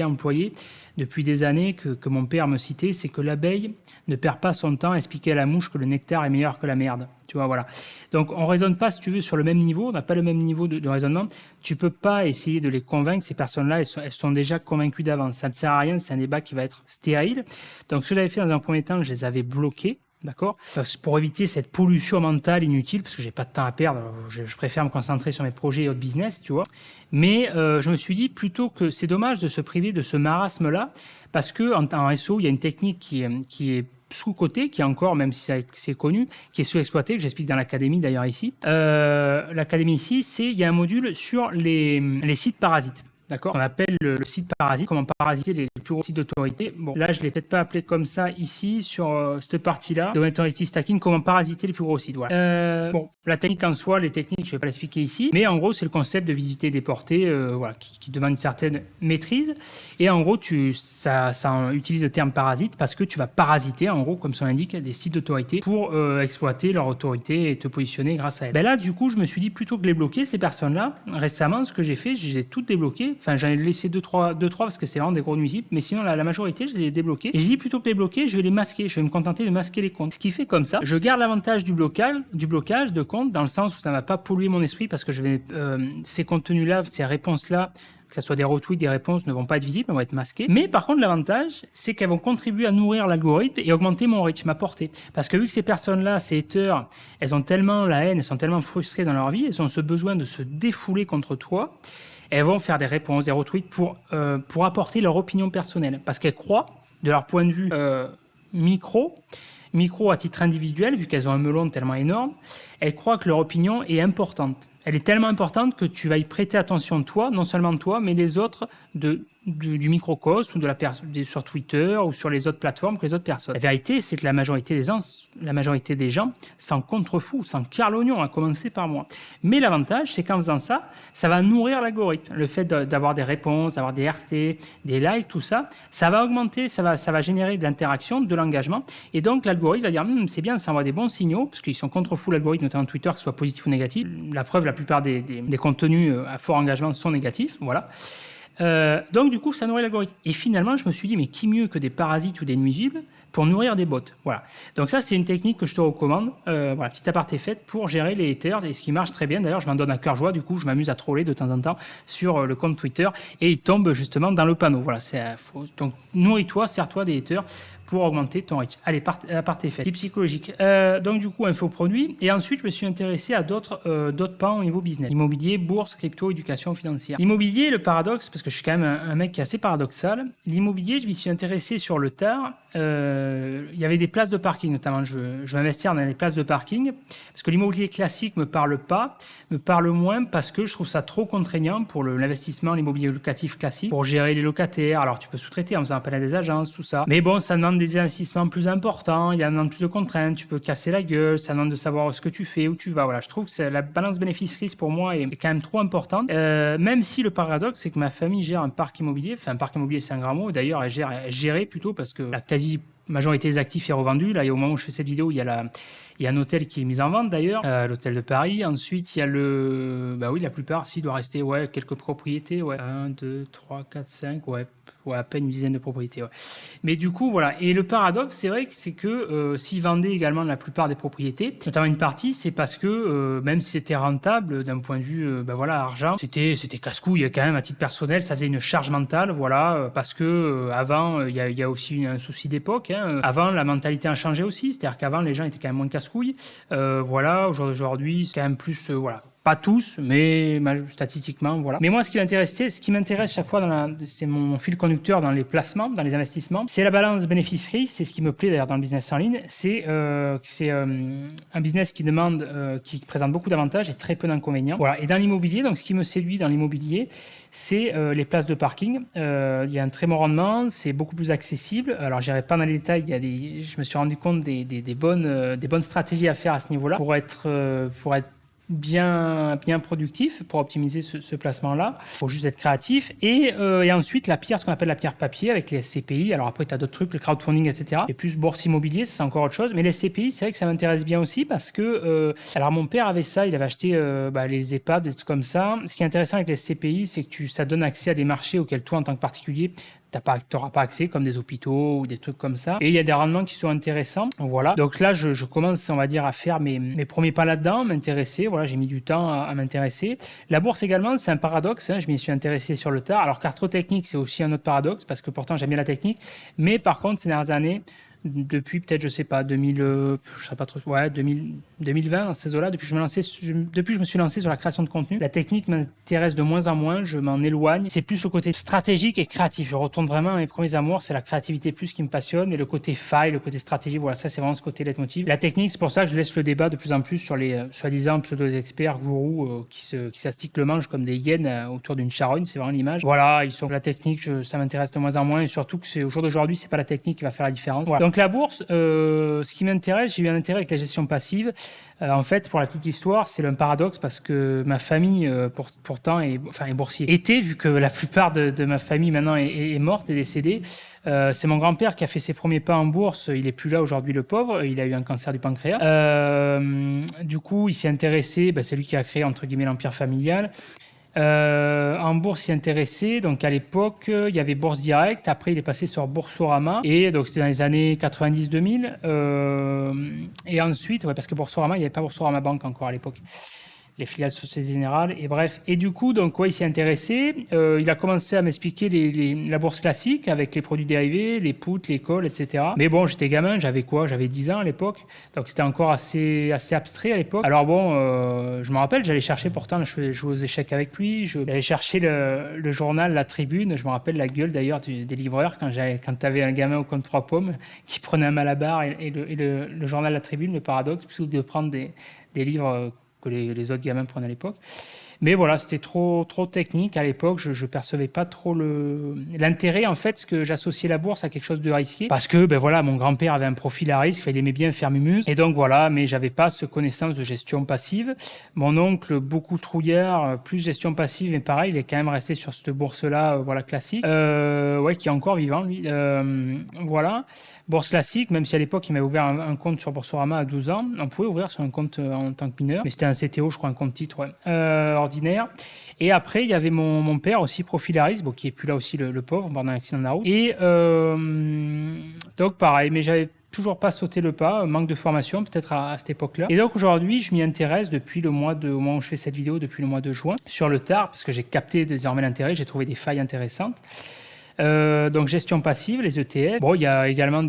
employer depuis des années, que mon père me citait, c'est que l'abeille ne perd pas son temps à expliquer à la mouche que le nectar est meilleur que la merde. Tu vois, voilà. Donc, on ne raisonne pas, si tu veux, sur le même niveau, on n'a pas le même niveau de raisonnement. Tu ne peux pas essayer de les convaincre, ces personnes-là, elles sont déjà convaincues d'avance. Ça ne sert à rien, c'est un débat qui va être stérile. Donc, ce que j'avais fait dans un premier temps, je les avais bloqués. D'accord ? Pour éviter cette pollution mentale inutile, parce que j'ai pas de temps à perdre, je préfère me concentrer sur mes projets et autres business, tu vois. Mais je me suis dit plutôt que c'est dommage de se priver de ce marasme-là, parce que en SEO, il y a une technique qui est sous-cotée, qui est encore, même si c'est connu, qui est sous-exploitée, que j'explique dans l'académie d'ailleurs ici. L'académie ici, il y a un module sur les sites parasites. D'accord. On appelle le site parasite, comment parasiter les plus gros sites d'autorité. Bon, là, je ne l'ai peut-être pas appelé comme ça ici, sur cette partie-là, de authority stacking, comment parasiter les plus gros sites. Voilà. Bon, la technique en soi, les techniques, je ne vais pas l'expliquer ici, mais en gros, c'est le concept de visiter des portées voilà, qui demande une certaine maîtrise. Et en gros, ça utilise le terme parasite parce que tu vas parasiter, en gros, comme son l'indique, des sites d'autorité pour exploiter leur autorité et te positionner grâce à elles. Ben là, du coup, je me suis dit, plutôt que de les bloquer, ces personnes-là, récemment, ce que j'ai fait, je les ai toutes débloquées. Enfin, j'en ai laissé 2-3 parce que c'est vraiment des gros nuisibles, mais sinon la majorité, je les ai débloqués. Et j'ai dit plutôt que de les bloquer, je vais les masquer. Je vais me contenter de masquer les comptes. Ce qui fait comme ça, je garde l'avantage du blocage de compte dans le sens où ça ne va pas polluer mon esprit parce que ces contenus-là, ces réponses-là, que ce soit des retweets, des réponses, ne vont pas être visibles, elles vont être masquées. Mais par contre, l'avantage, c'est qu'elles vont contribuer à nourrir l'algorithme et augmenter mon reach, ma portée. Parce que vu que ces personnes-là, ces haters, elles ont tellement la haine, elles sont tellement frustrées dans leur vie, elles ont ce besoin de se défouler contre toi, elles vont faire des réponses, des retweets pour apporter leur opinion personnelle. Parce qu'elles croient, de leur point de vue micro à titre individuel, vu qu'elles ont un melon tellement énorme, elles croient que leur opinion est importante. Elle est tellement importante que tu vas y prêter attention toi, non seulement toi, mais les autres du microcosme ou sur Twitter ou sur les autres plateformes que les autres personnes. La vérité, c'est que la majorité des gens s'en contrefoutent, s'en carrent l'oignon, à commencer par moi. Mais l'avantage, c'est qu'en faisant ça, ça va nourrir l'algorithme. Le fait d'avoir des réponses, d'avoir des RT, des likes, tout ça, ça va augmenter, ça va générer de l'interaction, de l'engagement. Et donc, l'algorithme va dire, c'est bien, ça envoie des bons signaux, parce qu'ils sont contrefous l'algorithme, notamment Twitter, que ce soit positif ou négatif. La preuve, la plupart des contenus à fort engagement sont négatifs. Voilà. Donc du coup ça nourrit l'algorithme et finalement je me suis dit mais qui mieux que des parasites ou des nuisibles pour nourrir des bots. Voilà. Donc ça c'est une technique que je te recommande, voilà, petite aparté faite pour gérer les haters et ce qui marche très bien. D'ailleurs je m'en donne à cœur joie, du coup je m'amuse à troller de temps en temps sur le compte Twitter et il tombe justement dans le panneau. Voilà, donc nourris-toi, sers-toi des haters pour augmenter ton reach. Allez, aparté faite. Type psychologique. Donc du coup infoproduit et ensuite je me suis intéressé à d'autres pans au niveau business. Immobilier, bourse, crypto, éducation financière. L'immobilier, le paradoxe, parce que je suis quand même un mec qui est assez paradoxal, l'immobilier je m'y suis intéressé sur le tard. Il y avait des places de parking notamment, je vais investir dans des places de parking parce que l'immobilier classique me parle moins parce que je trouve ça trop contraignant pour l'investissement, l'immobilier locatif classique, pour gérer les locataires. Alors tu peux sous-traiter en faisant appel à des agences, tout ça, mais bon ça demande des investissements plus importants, il y a plus de contraintes, tu peux te casser la gueule, ça demande de savoir ce que tu fais, où tu vas. Voilà, je trouve que la balance bénéfice-risque pour moi est quand même trop importante, même si le paradoxe c'est que ma famille gère un parc immobilier, enfin un parc immobilier c'est un grand mot, d'ailleurs elle gérait plutôt parce que la majorité des actifs est revendue. Là, au moment où je fais cette vidéo, il y a un hôtel qui est mis en vente d'ailleurs, l'hôtel de Paris. Ensuite, il y a la plupart, s'il doit rester, quelques propriétés, 1, 2, 3, 4, 5, à peine une dizaine de propriétés. Ouais. Mais du coup, voilà. Et le paradoxe, c'est que s'ils vendaient également la plupart des propriétés, notamment une partie, c'est parce que même si c'était rentable d'un point de vue, argent, c'était casse-couille quand même à titre personnel. Ça faisait une charge mentale, voilà, parce que avant, il y a aussi un souci d'époque. Avant, la mentalité a changé aussi, c'est-à-dire qu'avant, les gens étaient quand même moins casse-couilles. Aujourd'hui, c'est quand même plus, Pas tous, mais statistiquement, voilà. Mais moi, ce qui m'intéresse chaque fois, c'est mon fil conducteur dans les placements, dans les investissements, c'est la balance bénéfice-risque. C'est ce qui me plaît d'ailleurs dans le business en ligne. C'est un business qui présente beaucoup d'avantages et très peu d'inconvénients. Voilà. Et dans l'immobilier, donc ce qui me séduit dans l'immobilier, c'est les places de parking. Il y a un très bon rendement, c'est beaucoup plus accessible. Alors, je n'irai pas dans les détails. Je me suis rendu compte des bonnes stratégies à faire à ce niveau-là pour être bien productif pour optimiser ce placement-là. Il faut juste être créatif. Et ensuite, ce qu'on appelle la pierre papier avec les SCPI. Alors après, tu as d'autres trucs, le crowdfunding, etc. Et plus bourse immobilier, c'est encore autre chose. Mais les SCPI, c'est vrai que ça m'intéresse bien aussi parce que... alors mon père avait ça, il avait acheté les EHPAD, des trucs comme ça. Ce qui est intéressant avec les SCPI, c'est que ça donne accès à des marchés auxquels toi, en tant que particulier, tu n'auras pas accès, comme des hôpitaux ou des trucs comme ça. Et il y a des rendements qui sont intéressants. Voilà. Donc là, je commence, on va dire, à faire mes premiers pas là-dedans, m'intéresser. Voilà, j'ai mis du temps à m'intéresser. La bourse également, c'est un paradoxe. Je m'y suis intéressé sur le tard. Alors, Cartotechnique, c'est aussi un autre paradoxe parce que pourtant, j'aime bien la technique. Mais par contre, ces dernières années, depuis peut-être, je sais pas, 2020, dans ces eaux-là, depuis que je me suis lancé sur la création de contenu, la technique m'intéresse de moins en moins, je m'en éloigne. C'est plus le côté stratégique et créatif. Je retourne vraiment à mes premiers amours, c'est la créativité plus qui me passionne et le côté faille, le côté stratégie, voilà, ça c'est vraiment ce côté leitmotiv. La technique, c'est pour ça que je laisse le débat de plus en plus sur les soi-disant pseudo-experts, gourous, qui s'astiquent le manche comme des hyènes autour d'une charogne, c'est vraiment l'image. Voilà, la technique, ça m'intéresse de moins en moins et surtout que au jour d'aujourd'hui, c'est pas la technique qui va faire la différence. Voilà. Donc la bourse, ce qui m'intéresse, j'ai eu un intérêt avec la gestion passive. En fait, pour la petite histoire, c'est un paradoxe parce que ma famille, pourtant, est boursier. Vu que la plupart de ma famille maintenant est morte, est décédée. C'est mon grand-père qui a fait ses premiers pas en bourse. Il est plus là aujourd'hui, le pauvre. Il a eu un cancer du pancréas. Du coup, il s'est intéressé. C'est lui qui a créé entre guillemets l'empire familial. En bourse, il s'y intéressait. Donc à l'époque, il y avait Bourse Direct. Après, il est passé sur Boursorama. Et donc c'était dans les années 90-2000. Et ensuite, parce que Boursorama, il n'y avait pas Boursorama Banque encore à l'époque. Les filiales Société Générale, et bref. Et du coup, donc, il s'est intéressé. Il a commencé à m'expliquer la bourse classique avec les produits dérivés, les puts, les calls, etc. Mais bon, j'étais gamin, j'avais 10 ans à l'époque. Donc, c'était encore assez abstrait à l'époque. Alors je me rappelle, j'allais chercher, pourtant, je jouais aux échecs avec lui. J'allais chercher le journal La Tribune. Je me rappelle la gueule d'ailleurs des livreurs quand tu avais un gamin au compte 3 pommes qui prenait un malabar et le journal La Tribune, le paradoxe, plutôt que de prendre des livres que les autres gamins prenaient à l'époque. Mais voilà, c'était trop technique à l'époque. Je percevais pas trop l'intérêt, en fait, parce que j'associais la bourse à quelque chose de risqué. Parce que, mon grand-père avait un profil à risque, il aimait bien faire mumuse. Et donc voilà, mais j'avais pas ce connaissance de gestion passive. Mon oncle, beaucoup trouillard, plus gestion passive, mais pareil, il est quand même resté sur cette bourse-là, classique. Qui est encore vivant, lui. Voilà. Bourse classique, même si à l'époque, il m'avait ouvert un compte sur Boursorama à 12 ans. On pouvait ouvrir sur un compte en tant que mineur. Mais c'était un CTO, je crois, un compte titre, ordinaire. Et après, il y avait mon père aussi, profil à risque, qui est plus là aussi, le pauvre, mort d'un accident de la route. Et donc, pareil, mais j'avais toujours pas sauté le pas, manque de formation peut-être à cette époque-là. Et donc aujourd'hui, je m'y intéresse au moment où je fais cette vidéo, depuis le mois de juin, sur le tard, parce que j'ai capté désormais l'intérêt, j'ai trouvé des failles intéressantes. Donc gestion passive, les ETF. Bon, il y a également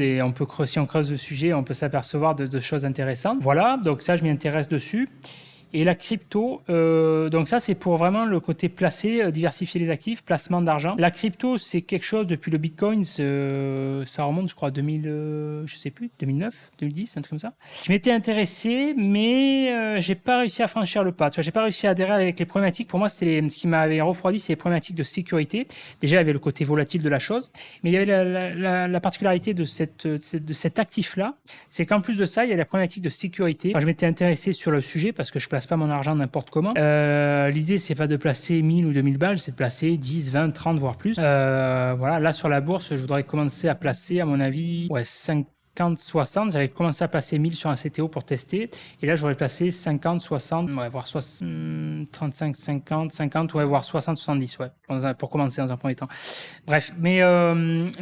si on creuse le sujet, on peut s'apercevoir de choses intéressantes. Voilà, donc ça, je m'y intéresse dessus. Et la crypto, donc ça, c'est pour vraiment le côté placer, diversifier les actifs, placement d'argent. La crypto, c'est quelque chose depuis le Bitcoin, ça remonte, je crois, 2009, 2010, un truc comme ça. Je m'étais intéressé, mais j'ai pas réussi à franchir le pas. Tu vois, j'ai pas réussi à adhérer avec les problématiques. Pour moi, ce qui m'avait refroidi, c'est les problématiques de sécurité. Déjà, il y avait le côté volatile de la chose, mais il y avait la particularité de cet actif-là, c'est qu'en plus de ça, il y a la problématique de sécurité. Alors, je m'étais intéressé sur le sujet parce que je place pas mon argent n'importe comment. L'idée, c'est pas de placer 1000 ou 2000 balles, c'est de placer 10, 20, 30, voire plus. Voilà, là, sur la bourse, je voudrais commencer à placer, à mon avis, 50, 60. J'avais commencé à placer 1000 sur un CTO pour tester. Et là, j'aurais placé 50, 60, voire 35, 50, voire 60, 70, pour commencer dans un premier temps. Bref, mais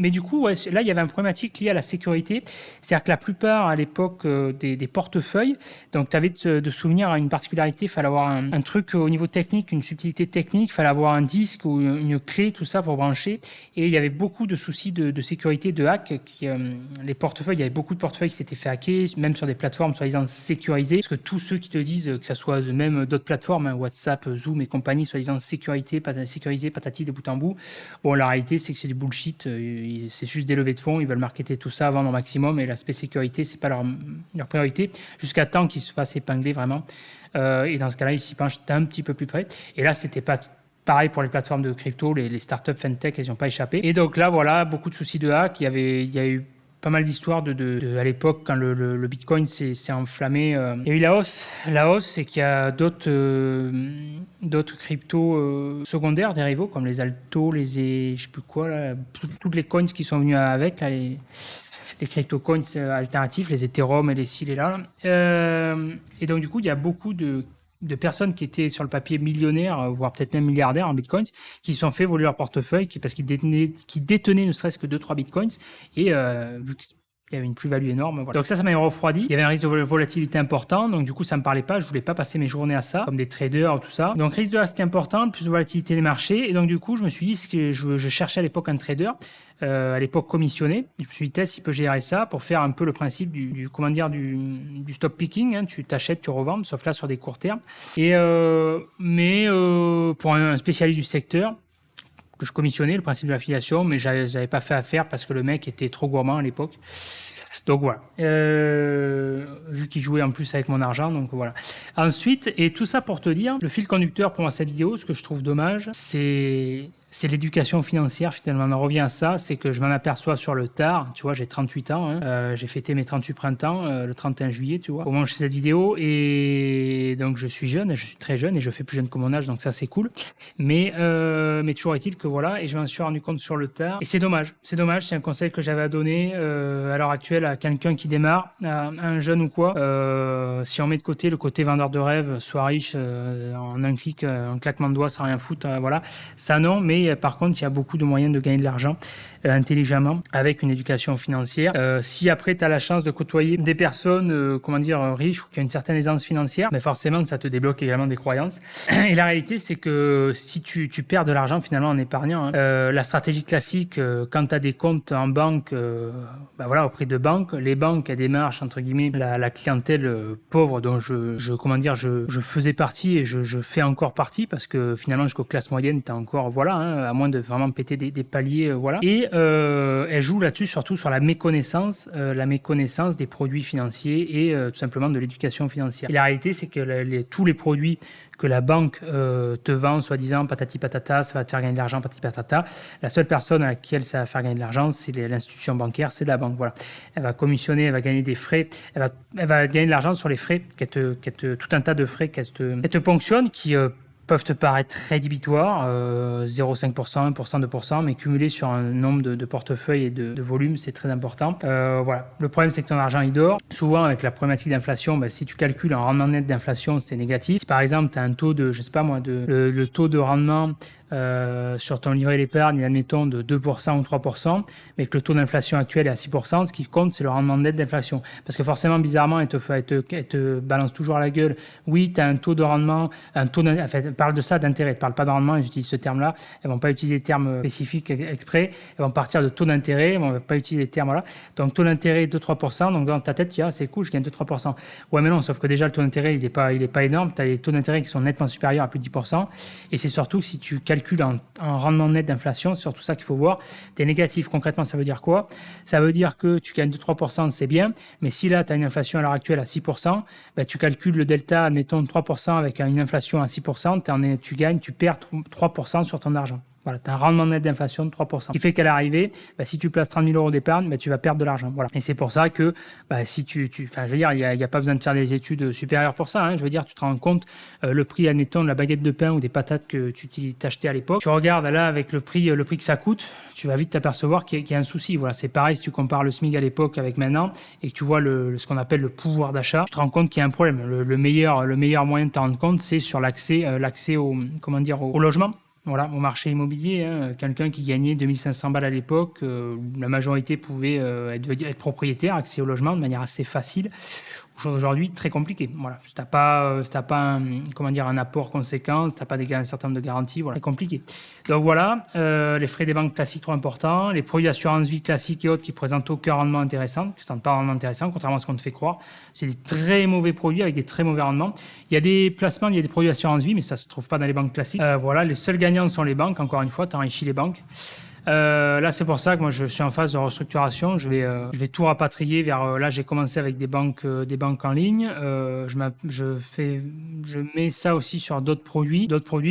du coup, là, il y avait une problématique liée à la sécurité. C'est-à-dire que la plupart, à l'époque, des portefeuilles, donc tu avais de souvenir à une particularité, il fallait avoir un truc au niveau technique, une subtilité technique, il fallait avoir un disque ou une clé, tout ça pour brancher. Et il y avait beaucoup de soucis de sécurité, de hack. Les portefeuilles, y avait beaucoup de portefeuilles qui s'étaient fait hacker, même sur des plateformes soi-disant sécurisées. Parce que tous ceux qui te disent que ça soit même d'autres plateformes, hein, WhatsApp, Zoom et compagnie, soi-disant sécurisées, patati de bout en bout. Bon, la réalité, c'est que c'est du bullshit. C'est juste des levées de fonds. Ils veulent marketer tout ça, vendre au maximum. Et l'aspect sécurité, c'est pas leur priorité. Jusqu'à temps qu'ils se fassent épingler vraiment. Et dans ce cas-là, ils s'y penchent un petit peu plus près. Et là, c'était pas pareil pour les plateformes de crypto, les startups fintech, elles n'y ont pas échappé. Et donc là, voilà, beaucoup de soucis de hack. Il y a eu pas mal d'histoires à l'époque, quand le Bitcoin s'est enflammé. Il y a eu la hausse. La hausse, c'est qu'il y a d'autres cryptos secondaires, dérivaux, comme les Alto, je sais plus quoi, là, toutes les coins qui sont venus avec, là, les crypto-coins alternatifs, les Ethereum et les ci et là. Et donc, du coup, il y a beaucoup de personnes qui étaient sur le papier millionnaires, voire peut-être même milliardaires en bitcoins, qui se sont fait voler leur portefeuille parce qu'ils détenaient ne serait-ce que 2-3 bitcoins. Et vu qu'il y avait une plus-value énorme. Voilà. Donc ça m'a refroidi. Il y avait un risque de volatilité important. Donc du coup, ça ne me parlait pas. Je ne voulais pas passer mes journées à ça, comme des traders, tout ça. Donc risque de risque important, plus de volatilité des marchés. Et donc du coup, je me suis dit que je cherchais à l'époque un trader. À l'époque commissionné. Je me suis dit, Tess, il peut gérer ça pour faire un peu le principe du stop picking. Hein. Tu t'achètes, tu revends, sauf là sur des courts termes. Et, mais pour un spécialiste du secteur, que je commissionnais, le principe de l'affiliation, mais j'avais pas fait affaire parce que le mec était trop gourmand à l'époque. Donc voilà, vu qu'il jouait en plus avec mon argent, donc voilà. Ensuite, et tout ça pour te dire, le fil conducteur pour moi cette vidéo, ce que je trouve dommage, c'est l'éducation financière finalement. On en revient à ça, c'est que je m'en aperçois sur le tard. Tu vois, j'ai 38 ans, hein. J'ai fêté mes 38 printemps le 31 juillet, tu vois, au moment où je fais cette vidéo. Et donc je suis jeune, je suis très jeune et je fais plus jeune que mon âge, donc ça c'est cool. Mais toujours est-il que voilà, et je m'en suis rendu compte sur le tard. Et c'est dommage, c'est un conseil que j'avais à donner à l'heure actuelle à quelqu'un qui démarre, à un jeune ou quoi. Si on met de côté le côté vendeur de rêve, soit riche en un clic, un claquement de doigts sans rien foutre, voilà, ça non, mais par contre, il y a beaucoup de moyens de gagner de l'argent intelligemment avec une éducation financière. Si après, tu as la chance de côtoyer des personnes, riches ou qui ont une certaine aisance financière, mais forcément, ça te débloque également des croyances. Et la réalité, c'est que si tu perds de l'argent finalement en épargnant, la stratégie classique, quand tu as des comptes en banque, auprès de banques, les banques, elles démarchent, entre guillemets, la clientèle pauvre dont je faisais partie et je fais encore partie parce que finalement, jusqu'aux classes moyennes, tu as encore, à moins de vraiment péter des paliers, voilà. Et elle joue là-dessus, surtout sur la méconnaissance des produits financiers et tout simplement de l'éducation financière. Et la réalité, c'est que tous les produits que la banque te vend, soi-disant patati patata, ça va te faire gagner de l'argent, patati patata. La seule personne à laquelle ça va faire gagner de l'argent, c'est l'institution bancaire, c'est la banque. Voilà. Elle va commissionner, elle va gagner des frais, elle va gagner de l'argent sur les frais, tout un tas de frais qu'elle te ponctionne qui peuvent te paraître rédhibitoires, 0,5%, 1%, 2%, mais cumulé sur un nombre de portefeuilles et de volumes, c'est très important. Voilà. Le problème, c'est que ton argent, il dort. Souvent, avec la problématique d'inflation, si tu calcules un rendement net d'inflation, c'est négatif. Si par exemple, tu as un taux de, le taux de rendement sur ton livret d'épargne, admettons, de 2% ou 3%, mais que le taux d'inflation actuel est à 6%, ce qui compte, c'est le rendement net d'inflation. Parce que forcément, bizarrement, elle te balance toujours à la gueule. Oui, tu as un taux de rendement, elle parle de ça, d'intérêt, elle ne parle pas de rendement, ils utilisent ce terme-là. Elles ne vont pas utiliser des termes spécifiques exprès, elles vont partir de taux d'intérêt, elles ne vont pas utiliser des termes, là. Donc, taux d'intérêt 2-3%, donc dans ta tête, tu dis, c'est cool, je gagne 2-3%. Ouais, mais non, sauf que déjà, le taux d'intérêt, il est pas énorme. Tu as des taux d'intérêt qui sont nettement supérieurs à plus de 10%. Et c'est surtout que si tu calcules en rendement net d'inflation, c'est surtout ça qu'il faut voir. Tu es négatif, concrètement, ça veut dire quoi? Ça veut dire que tu gagnes 2-3%, c'est bien, mais si là, tu as une inflation à l'heure actuelle à 6%, tu calcules le delta, admettons, de 3% avec une inflation à 6%, tu perds 3% sur ton argent. Voilà, tu as un rendement net d'inflation de 3%. Ce qui fait qu'à l'arrivée, si tu places 30 000 € d'épargne, tu vas perdre de l'argent. Voilà. Et c'est pour ça que si je veux dire, il n'y a pas besoin de faire des études supérieures pour ça. Hein. Je veux dire, tu te rends compte le prix, admettons, de la baguette de pain ou des patates que tu t'achetais à l'époque. Tu regardes là avec le prix que ça coûte, tu vas vite t'apercevoir qu'il y a un souci. Voilà, c'est pareil si tu compares le SMIC à l'époque avec maintenant et que tu vois ce qu'on appelle le pouvoir d'achat, tu te rends compte qu'il y a un problème. Le meilleur moyen de t'en rendre compte, c'est sur l'accès au logement. Voilà, au marché immobilier, hein, quelqu'un qui gagnait 2500 balles à l'époque, la majorité pouvait être propriétaire, accès au logement de manière assez facile. Aujourd'hui, très compliqué. Voilà. Si tu n'as pas un apport conséquent, si tu n'as pas un certain nombre de garanties, voilà, c'est compliqué. Donc voilà, les frais des banques classiques trop importants, les produits d'assurance vie classiques et autres qui présentent aucun rendement intéressant, qui ne sont pas rendement intéressants, contrairement à ce qu'on te fait croire. C'est des très mauvais produits avec des très mauvais rendements. Il y a des placements, il y a des produits d'assurance vie, mais ça ne se trouve pas dans les banques classiques. Voilà, les seuls gagnants sont les banques. Encore une fois, tu enrichis les banques. Là, c'est pour ça que moi, je suis en phase de restructuration. Je vais tout rapatrier vers. Là, j'ai commencé avec des banques en ligne. Je mets ça aussi sur d'autres produits.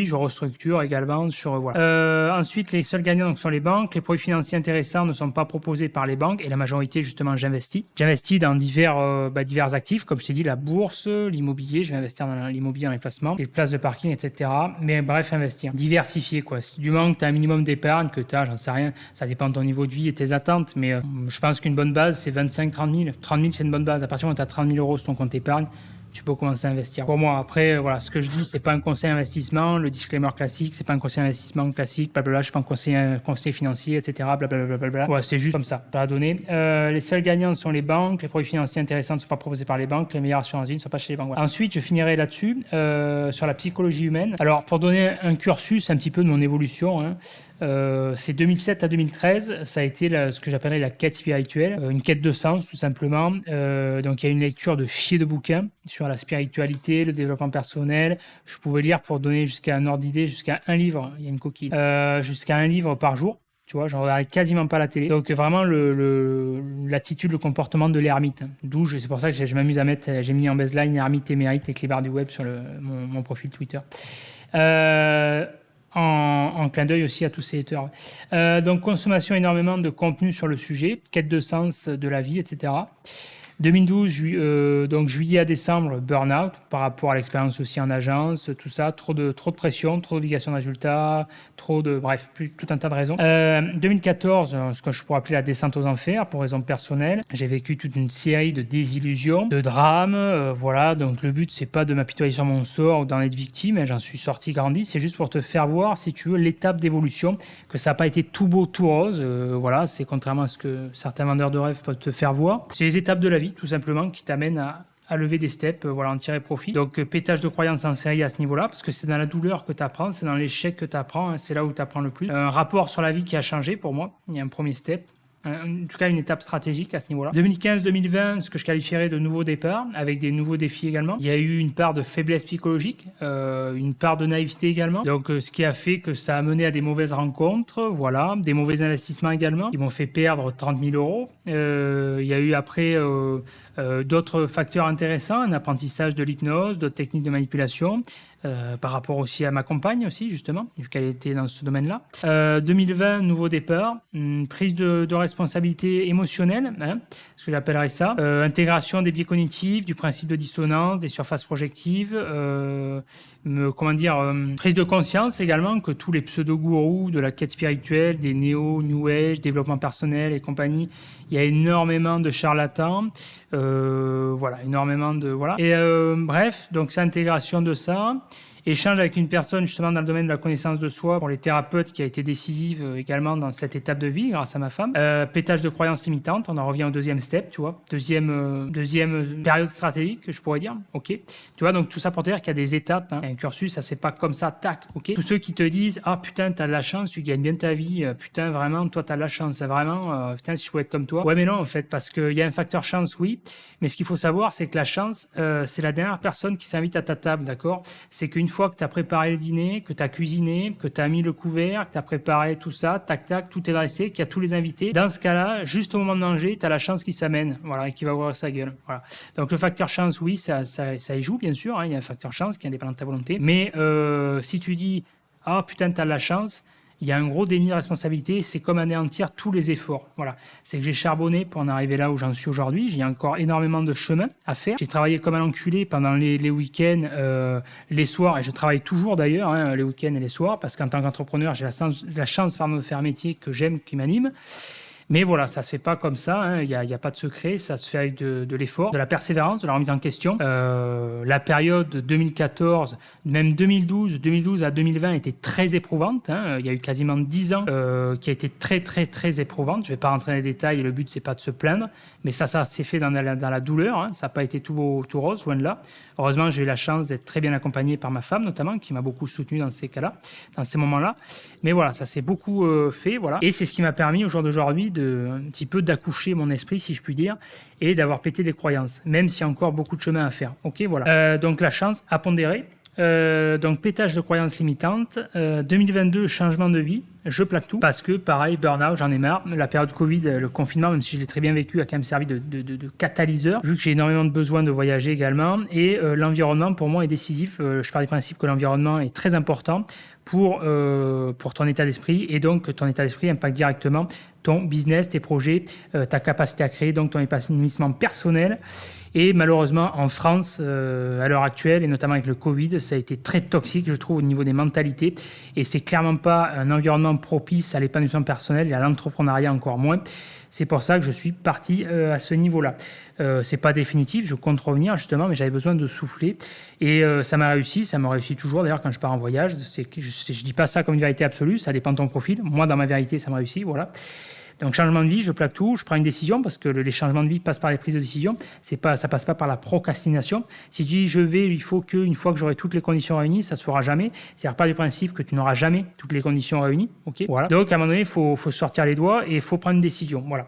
Je restructure également sur voilà. Ensuite, les seuls gagnants donc, sont les banques. Les produits financiers intéressants ne sont pas proposés par les banques et la majorité, justement, j'investis. J'investis dans divers actifs, comme je t'ai dit, la bourse, l'immobilier. Je vais investir dans l'immobilier, dans les placements, les places de parking, etc. Mais bref, investir, diversifier quoi. Si du moment que tu as un minimum d'épargne, que tu as, j'en sais rien, ça dépend de ton niveau de vie et tes attentes, mais je pense qu'une bonne base, c'est 25-30 000. 30 000, c'est une bonne base. À partir du moment où tu as 30 000 euros sur ton compte épargne, tu peux commencer à investir. Pour moi, après, voilà, ce que je dis, c'est pas un conseil investissement. Le disclaimer classique, c'est pas un conseil investissement classique. Blablabla, je suis pas un conseil financier, etc. Blablabla. Ouais, c'est juste comme ça. Ça a donné. Les seuls gagnants sont les banques. Les produits financiers intéressants ne sont pas proposés par les banques. Les meilleures assurances vie ne sont pas chez les banques. Voilà. Ensuite, je finirai là-dessus sur la psychologie humaine. Alors, pour donner un cursus un petit peu de mon évolution, hein, c'est 2007 à 2013, ça a été ce que j'appellerais la quête spirituelle, une quête de sens tout simplement. Donc il y a une lecture de chier de bouquins sur la spiritualité, le développement personnel. Je pouvais lire pour donner jusqu'à un ordre d'idée, jusqu'à un livre, il y a une coquille, jusqu'à un livre par jour. Tu vois, j'en regardais quasiment pas la télé. Donc vraiment l'attitude, le comportement de l'ermite. D'où c'est pour ça que je m'amuse à mettre, j'ai mis en baseline ermite émérite et clébard du web sur mon profil Twitter. En clin d'œil aussi à tous ces haters. Donc, consommation énormément de contenu sur le sujet, quête de sens de la vie, etc. 2012, donc juillet à décembre, burn-out par rapport à l'expérience aussi en agence, tout ça, trop de pression, trop d'obligations de résultats, bref, tout un tas de raisons. 2014, ce que je pourrais appeler la descente aux enfers pour raisons personnelles. J'ai vécu toute une série de désillusions, de drames, voilà. Donc le but, c'est pas de m'apitoyer sur mon sort ou d'en être victime, hein, j'en suis sorti grandi, c'est juste pour te faire voir, si tu veux, l'étape d'évolution, que ça n'a pas été tout beau, tout rose, voilà, c'est contrairement à ce que certains vendeurs de rêves peuvent te faire voir. C'est les étapes de la vie, tout simplement, qui t'amènent à lever des steps, voilà, en tirer profit. Donc, pétage de croyances en série à ce niveau-là, parce que c'est dans la douleur que tu apprends, c'est dans l'échec que tu apprends, hein, c'est là où tu apprends le plus. Un rapport sur la vie qui a changé pour moi, il y a un premier step. En tout cas, une étape stratégique à ce niveau-là. 2015-2020, ce que je qualifierais de nouveau départ, avec des nouveaux défis également. Il y a eu une part de faiblesse psychologique, une part de naïveté également. Donc, ce qui a fait que ça a mené à des mauvaises rencontres, voilà, des mauvais investissements également, qui m'ont fait perdre 30 000 euros. Il y a eu après d'autres facteurs intéressants, un apprentissage de l'hypnose, d'autres techniques de manipulation, par rapport aussi à ma compagne aussi, justement, vu qu'elle était dans ce domaine-là. 2020, nouveau départ, une prise de responsabilité émotionnelle, hein, ce que j'appellerais ça. Intégration des biais cognitifs, du principe de dissonance, des surfaces projectives, prise de conscience également que tous les pseudo-gourous de la quête spirituelle, des néo-new age, développement personnel et compagnie, il y a énormément de charlatans, voilà, énormément de... Voilà. Et bref, donc c'est l'intégration de ça. Échange avec une personne justement dans le domaine de la connaissance de soi pour les thérapeutes qui a été décisive également dans cette étape de vie grâce à ma femme. Pétage de croyances limitantes, on en revient au deuxième step, tu vois. Deuxième période stratégique, je pourrais dire. Ok. Tu vois, donc tout ça pour te dire qu'il y a des étapes. Hein. Un cursus, ça se fait pas comme ça, tac. Ok. Tous ceux qui te disent, ah putain, t'as de la chance, tu gagnes bien ta vie, putain, vraiment, toi t'as de la chance, vraiment, putain, si je pouvais être comme toi. Ouais, mais non, en fait, parce qu'il y a un facteur chance, oui. Mais ce qu'il faut savoir, c'est que la chance, c'est la dernière personne qui s'invite à ta table, d'accord? C'est qu'une fois que tu as préparé le dîner, que tu as cuisiné, que tu as mis le couvert, que tu as préparé tout ça, tac, tac, tout est dressé, qu'il y a tous les invités. Dans ce cas-là, juste au moment de manger, tu as la chance qui s'amène, voilà, et qui va ouvrir sa gueule. Voilà. Donc le facteur chance, oui, ça y joue, bien sûr, hein, il y a un facteur chance qui est indépendant de ta volonté. Mais si tu dis, ah putain, tu as de la chance, il y a un gros déni de responsabilité, c'est comme anéantir tous les efforts. Voilà, c'est que j'ai charbonné pour en arriver là où j'en suis aujourd'hui. J'ai encore énormément de chemin à faire. J'ai travaillé comme un enculé pendant les week-ends, les soirs, et je travaille toujours d'ailleurs, hein, les week-ends et les soirs, parce qu'en tant qu'entrepreneur, j'ai la chance de faire un métier que j'aime, qui m'anime. Mais voilà, ça se fait pas comme ça, hein. Il y a pas de secret, ça se fait avec de l'effort, de la persévérance, de la remise en question. La période 2014, même 2012 à 2020 était très éprouvante, hein. Il y a eu quasiment 10 ans qui a été très très très éprouvante. Je vais pas rentrer dans les détails, le but c'est pas de se plaindre, mais ça s'est fait dans la douleur, hein. Ça n'a pas été tout rose, loin de là. Heureusement, j'ai eu la chance d'être très bien accompagné par ma femme notamment, qui m'a beaucoup soutenu dans ces cas-là, dans ces moments-là. Mais voilà, ça s'est beaucoup fait, voilà. Et c'est ce qui m'a permis au jour d'aujourd'hui un petit peu d'accoucher mon esprit, si je puis dire, et d'avoir pété des croyances, même s'il y a encore beaucoup de chemin à faire. Ok, voilà. Donc la chance à pondérer. Donc pétage de croyances limitantes. 2022, changement de vie. Je plaque tout parce que pareil, burn-out, j'en ai marre. La période Covid, le confinement, même si je l'ai très bien vécu, a quand même servi de catalyseur, vu que j'ai énormément de besoin de voyager également. Et l'environnement, pour moi, est décisif. Je pars du principe que l'environnement est très important pour ton état d'esprit. Et donc, ton état d'esprit impacte directement ton business, tes projets, ta capacité à créer, donc ton épanouissement personnel. Et malheureusement, en France, à l'heure actuelle, et notamment avec le Covid, ça a été très toxique, je trouve, au niveau des mentalités. Et c'est clairement pas un environnement propice à l'épanouissement personnel et à l'entrepreneuriat encore moins. C'est pour ça que je suis parti à ce niveau-là. C'est pas définitif, je compte revenir justement, mais j'avais besoin de souffler. Et ça m'a réussi toujours. D'ailleurs, quand je pars en voyage, je dis pas ça comme une vérité absolue, ça dépend de ton profil. Moi, dans ma vérité, ça m'a réussi, voilà. Donc, changement de vie, je plaque tout, je prends une décision parce que les changements de vie passent par les prises de décision. Ça passe pas par la procrastination. Si tu dis il faut qu'une fois que j'aurai toutes les conditions réunies, ça se fera jamais. C'est-à-dire pas du principe que tu n'auras jamais toutes les conditions réunies. Ok, voilà. Donc, à un moment donné, il faut sortir les doigts et il faut prendre une décision. Voilà.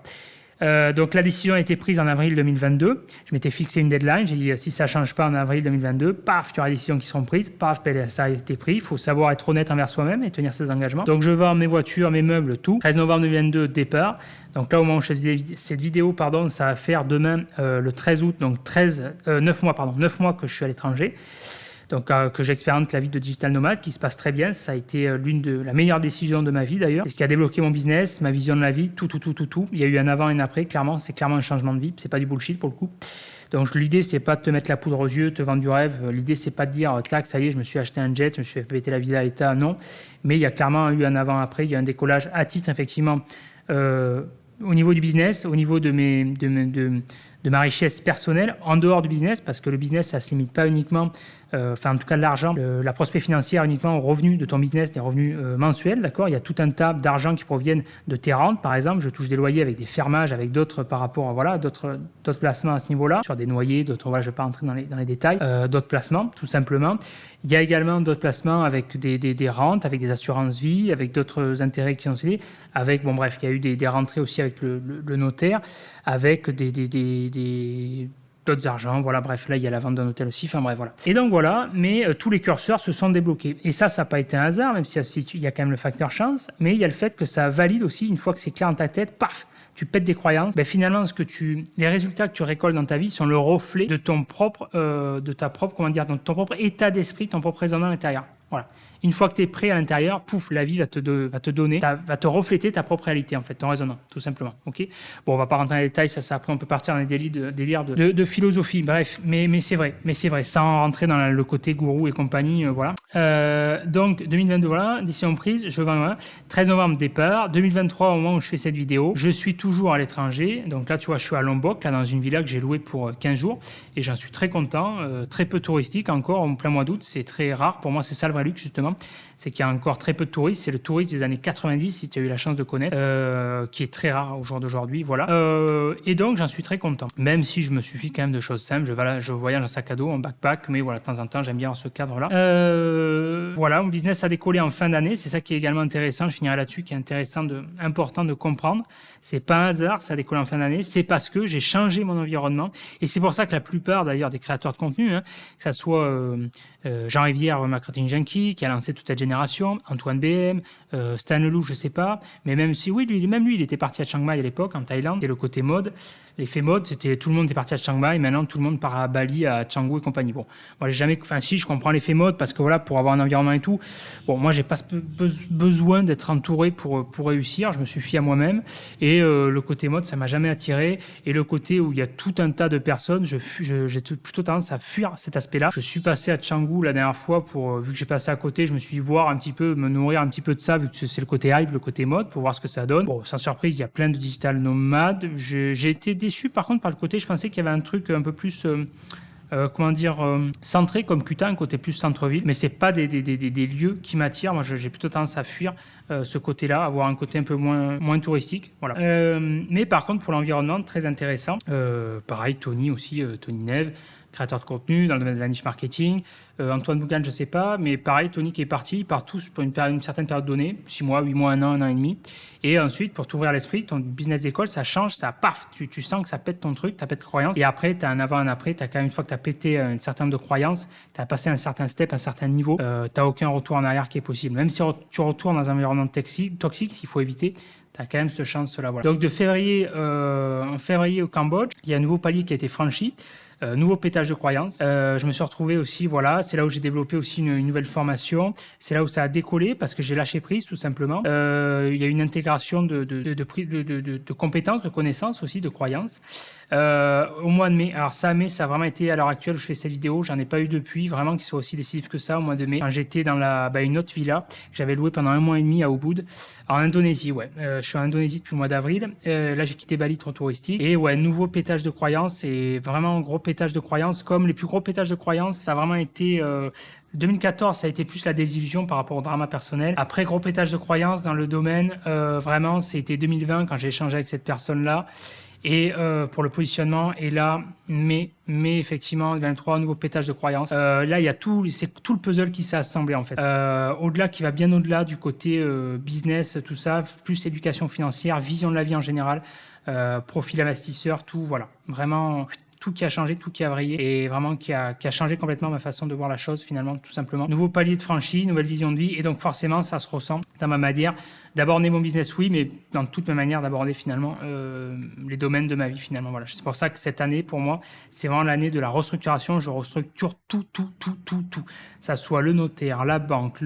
Donc la décision a été prise en avril 2022. Je m'étais fixé une deadline. J'ai dit si ça ne change pas en avril 2022, paf, il y aura des décisions qui seront prises. Paf, ça a été pris. Il faut savoir être honnête envers soi-même et tenir ses engagements. Donc je vends mes voitures, mes meubles, tout. 13 novembre 2022, départ. Donc là, au moment où je fais cette vidéo, ça va faire demain le 13 août, donc 9 mois que je suis à l'étranger. Donc, que j'expérimente la vie de digital nomade qui se passe très bien. Ça a été la meilleure décision de ma vie d'ailleurs. C'est ce qui a débloqué mon business, ma vision de la vie, tout. Il y a eu un avant et un après, clairement. C'est clairement un changement de vie. C'est pas du bullshit pour le coup. Donc, l'idée, c'est pas de te mettre la poudre aux yeux, te vendre du rêve. L'idée, c'est pas de dire, tac, ça y est, je me suis acheté un jet, je me suis fait péter la vie à l'état. Non. Mais il y a clairement eu un avant et après. Il y a un décollage à titre, effectivement, au niveau du business, au niveau de ma richesse personnelle, en dehors du business, parce que le business, ça ne se limite pas uniquement, en tout cas l'argent, la prospect financière uniquement aux revenus de ton business, des revenus mensuels, d'accord. Il y a tout un tas d'argent qui proviennent de tes rentes, par exemple. Je touche des loyers avec des fermages, avec d'autres par rapport à d'autres placements à ce niveau-là, sur des noyers, d'autres, je ne vais pas rentrer dans les détails, d'autres placements, tout simplement. Il y a également d'autres placements avec des rentes, avec des assurances vie, avec d'autres intérêts qui sont cédés, avec, il y a eu des rentrées aussi avec le notaire, avec d'autres argents, voilà, bref, là il y a la vente d'un hôtel aussi, voilà. Et donc voilà, mais tous les curseurs se sont débloqués. Et ça n'a pas été un hasard, même s'il y a quand même le facteur chance, mais il y a le fait que ça valide aussi, une fois que c'est clair dans ta tête, paf, tu pètes des croyances. Finalement, les résultats que tu récoltes dans ta vie sont le reflet de ton propre état d'esprit, ton propre raisonnement à l'intérieur. Voilà. Une fois que tu es prêt à l'intérieur, pouf, la vie va te donner, va te refléter ta propre réalité, en fait, ton raisonnement, tout simplement. Ok. Bon, on va pas rentrer dans les détails, ça après on peut partir dans les délires de philosophie. Bref, mais c'est vrai, sans rentrer dans le côté gourou et compagnie, voilà. Donc 2022, voilà, décision prise, je vends, voilà. 13 novembre départ, 2023 au moment où je fais cette vidéo, je suis toujours à l'étranger. Donc là, tu vois, je suis à Lombok, là dans une villa que j'ai louée pour 15 jours, et j'en suis très content, très peu touristique encore en plein mois d'août, c'est très rare. Pour moi, c'est ça le vrai luxe justement. C'est qu'il y a encore très peu de touristes. C'est le tourisme des années 90, si tu as eu la chance de connaître, qui est très rare au jour d'aujourd'hui. Voilà. Et donc, j'en suis très content. Même si je me suffis quand même de choses simples. Je voyage en sac à dos, en backpack, mais voilà, de temps en temps, j'aime bien dans ce cadre-là. Voilà, mon business a décollé en fin d'année. C'est ça qui est également intéressant. Je finirai là-dessus, qui est important de comprendre. C'est pas un hasard, ça a décollé en fin d'année. C'est parce que j'ai changé mon environnement. Et c'est pour ça que la plupart, d'ailleurs, des créateurs de contenu, que ça soit Jean Rivière, Marketing Junkie, qui a lancé toute cette génération, Antoine BM, Stan Leloup, je sais pas, mais même lui, il était parti à Chiang Mai à l'époque, en Thaïlande, et le côté mode. L'effet mode, c'était tout le monde est parti à Chiang Mai, et maintenant tout le monde part à Bali, à Canggu et compagnie. Bon, moi j'ai jamais, enfin si, je comprends l'effet mode parce que voilà, pour avoir un environnement et tout. Bon, moi j'ai pas besoin d'être entouré pour réussir. Je me suis fié à moi-même et le côté mode, ça m'a jamais attiré. Et le côté où il y a tout un tas de personnes, j'ai plutôt tendance à fuir cet aspect-là. Je suis passé à Canggu la dernière fois vu que j'ai passé à côté, je me suis dit voir un petit peu, me nourrir un petit peu de ça vu que c'est le côté hype, le côté mode, pour voir ce que ça donne. Bon, sans surprise, il y a plein de digital nomades. J'ai été déçu par contre par le côté, je pensais qu'il y avait un truc un peu plus centré comme Kuta, un côté plus centre-ville, mais c'est pas des lieux qui m'attirent. Moi, j'ai plutôt tendance à fuir ce côté-là, avoir un côté un peu moins touristique. Voilà. Mais par contre, pour l'environnement, très intéressant. Pareil, Tony aussi, Tony Neve, créateur de contenu dans le domaine de la niche marketing. Antoine Bougan, je sais pas, mais pareil, Tony qui est parti, ils partent tous pour une certaine période donnée, 6 mois, 8 mois, 1 an et demi. Et ensuite, pour t'ouvrir l'esprit, ton business d'école, ça change, ça paf, tu sens que ça pète ton truc, tu pète de croyances. Et après, tu as un avant, un après, tu as quand même, une fois que tu as pété un certain nombre de croyances, tu as passé un certain step, un certain niveau, tu n'as aucun retour en arrière qui est possible. Même si tu retournes dans un environnement toxique, s'il faut éviter, tu as quand même cette chance-là. Voilà. Donc, en février au Cambodge, il y a un nouveau palier qui a été franchi. Nouveau pétage de croyances. Je me suis retrouvé aussi, voilà, c'est là où j'ai développé aussi une nouvelle formation. C'est là où ça a décollé parce que j'ai lâché prise, tout simplement. Il y a une intégration de compétences, de connaissances aussi, de croyances. Au mois de mai, alors ça, mai, ça a vraiment été à l'heure actuelle où je fais cette vidéo, j'en ai pas eu depuis, vraiment qui soit aussi décisif que ça au mois de mai. Quand j'étais dans une autre villa que j'avais louée pendant 1 mois et demi à Ubud, en Indonésie, ouais. Je suis en Indonésie depuis le mois d'avril. Là, j'ai quitté Bali, trop touristique. Et ouais, nouveau pétage de croyances et vraiment gros pétage de croyances. Comme les plus gros pétages de croyances, ça a vraiment été 2014, ça a été plus la désillusion par rapport au drama personnel. Après, gros pétage de croyances dans le domaine, vraiment, c'était 2020 quand j'ai échangé avec cette personne-là. Et pour le positionnement, et là, mais effectivement, 23, nouveau pétage de croyances. Là, il y a c'est tout le puzzle qui s'est assemblé en fait. Au-delà, qui va bien au-delà du côté business, tout ça, plus éducation financière, vision de la vie en général, profil investisseur, tout, voilà. Vraiment, tout qui a changé, tout qui a vrillé et vraiment qui a changé complètement ma façon de voir la chose finalement, tout simplement. Nouveau palier de franchise, nouvelle vision de vie et donc forcément, ça se ressent dans ma manière d'aborder mon business, oui, mais dans toute ma manière d'aborder finalement les domaines de ma vie finalement. Voilà. C'est pour ça que cette année, pour moi, c'est vraiment l'année de la restructuration. Je restructure tout. Ça soit le notaire, la banque,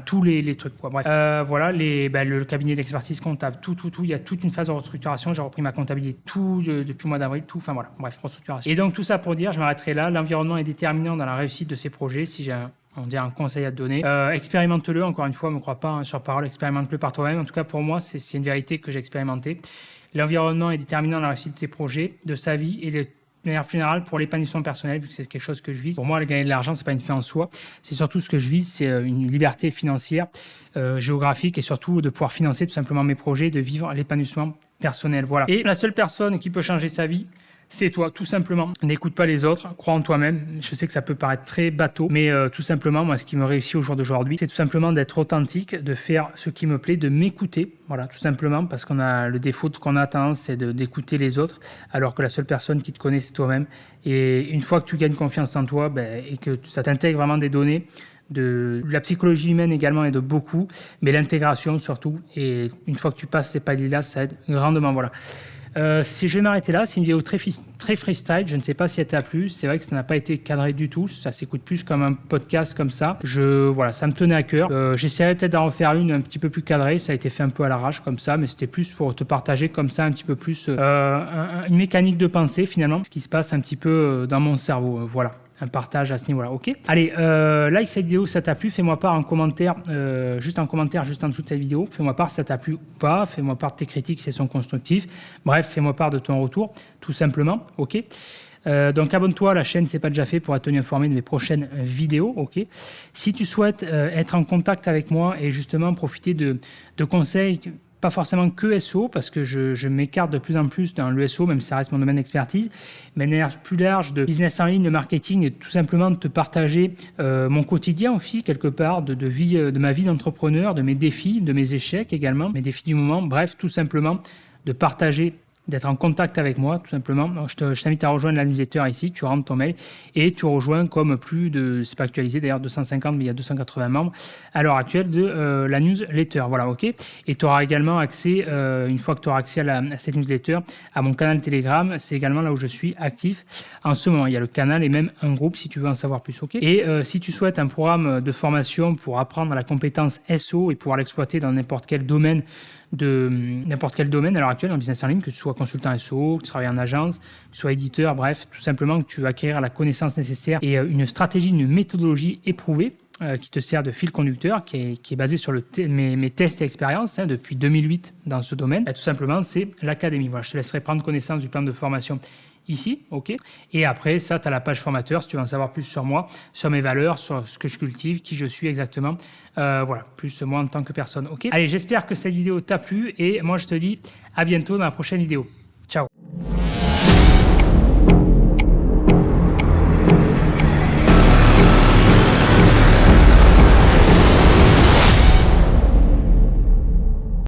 tous les trucs, quoi. Bref. Voilà, le cabinet d'expertise comptable, tout. Il y a toute une phase de restructuration. J'ai repris ma comptabilité depuis le mois d'avril, tout. Enfin voilà, bref, restructuration. Et donc tout ça pour dire, je m'arrêterai là. L'environnement est déterminant dans la réussite de ces projets. Si j'ai un conseil à te donner, expérimente-le, encore une fois, ne me crois pas sur parole, expérimente-le par toi-même. En tout cas, pour moi, c'est une vérité que j'ai expérimentée. L'environnement est déterminant dans la réussite de tes projets, de sa vie et de manière plus générale pour l'épanouissement personnel, vu que c'est quelque chose que je vise. Pour moi, gagner de l'argent, c'est pas une fin en soi. C'est surtout ce que je vise, c'est une liberté financière, géographique et surtout de pouvoir financer tout simplement mes projets, de vivre l'épanouissement personnel. Voilà. Et la seule personne qui peut changer sa vie, c'est toi, tout simplement. N'écoute pas les autres, crois en toi-même. Je sais que ça peut paraître très bateau, mais tout simplement, moi, ce qui me réussit au jour d'aujourd'hui, c'est tout simplement d'être authentique, de faire ce qui me plaît, de m'écouter. Voilà, tout simplement, parce qu'on a le défaut qu'on a tendance, c'est d'écouter les autres, alors que la seule personne qui te connaît, c'est toi-même. Et une fois que tu gagnes confiance en toi, et que ça t'intègre vraiment des données, de la psychologie humaine également aide beaucoup, mais l'intégration surtout. Et une fois que tu passes ces paliers-là, ça aide grandement. Voilà. Si je vais m'arrêter là, c'est une vidéo très freestyle. Je ne sais pas si elle t'a plu. C'est vrai que ça n'a pas été cadré du tout. Ça s'écoute plus comme un podcast comme ça. Voilà, ça me tenait à cœur. J'essaierai peut-être d'en refaire une un petit peu plus cadrée. Ça a été fait un peu à l'arrache comme ça, mais c'était plus pour te partager comme ça un petit peu plus une mécanique de pensée finalement, ce qui se passe un petit peu dans mon cerveau. Voilà. Un partage à ce niveau-là, ok? Allez, like cette vidéo si ça t'a plu, fais-moi part en commentaire, juste en dessous de cette vidéo, fais-moi part si ça t'a plu ou pas, fais-moi part de tes critiques si elles sont constructives, bref, fais-moi part de ton retour, tout simplement, ok? Donc abonne-toi à la chaîne si ce n'est pas déjà fait pour être tenu informé de mes prochaines vidéos, ok? Si tu souhaites être en contact avec moi et justement profiter de conseils, pas forcément que SEO, parce que je m'écarte de plus en plus dans le SEO, même si ça reste mon domaine d'expertise, mais de manière plus large de business en ligne, de marketing, et tout simplement de te partager mon quotidien aussi, quelque part, de ma vie d'entrepreneur, de mes défis, de mes échecs également, mes défis du moment, bref, tout simplement de partager d'être en contact avec moi, tout simplement. Donc, je t'invite à rejoindre la newsletter ici, tu rentres ton mail et tu rejoins comme plus de, c'est pas actualisé d'ailleurs, 250, mais il y a 280 membres à l'heure actuelle de la newsletter. Voilà, ok. Et tu auras également accès, une fois que tu auras accès à cette newsletter, à mon canal Telegram. C'est également là où je suis actif en ce moment. Il y a le canal et même un groupe si tu veux en savoir plus, ok. Et si tu souhaites un programme de formation pour apprendre la compétence SEO et pouvoir l'exploiter dans n'importe quel domaine à l'heure actuelle en business en ligne, que tu sois consultant SEO, que tu travailles en agence, que tu sois éditeur, bref, tout simplement que tu vas acquérir la connaissance nécessaire et une stratégie, une méthodologie éprouvée qui te sert de fil conducteur, qui est basé sur mes tests et expériences depuis 2008 dans ce domaine. Et tout simplement, c'est l'académie. Voilà, je te laisserai prendre connaissance du plan de formation ici, ok. Et après, ça, tu as la page formateur si tu veux en savoir plus sur moi, sur mes valeurs, sur ce que je cultive, qui je suis exactement. Voilà, plus moi en tant que personne, ok. Allez, j'espère que cette vidéo t'a plu et moi, je te dis à bientôt dans la prochaine vidéo. Ciao.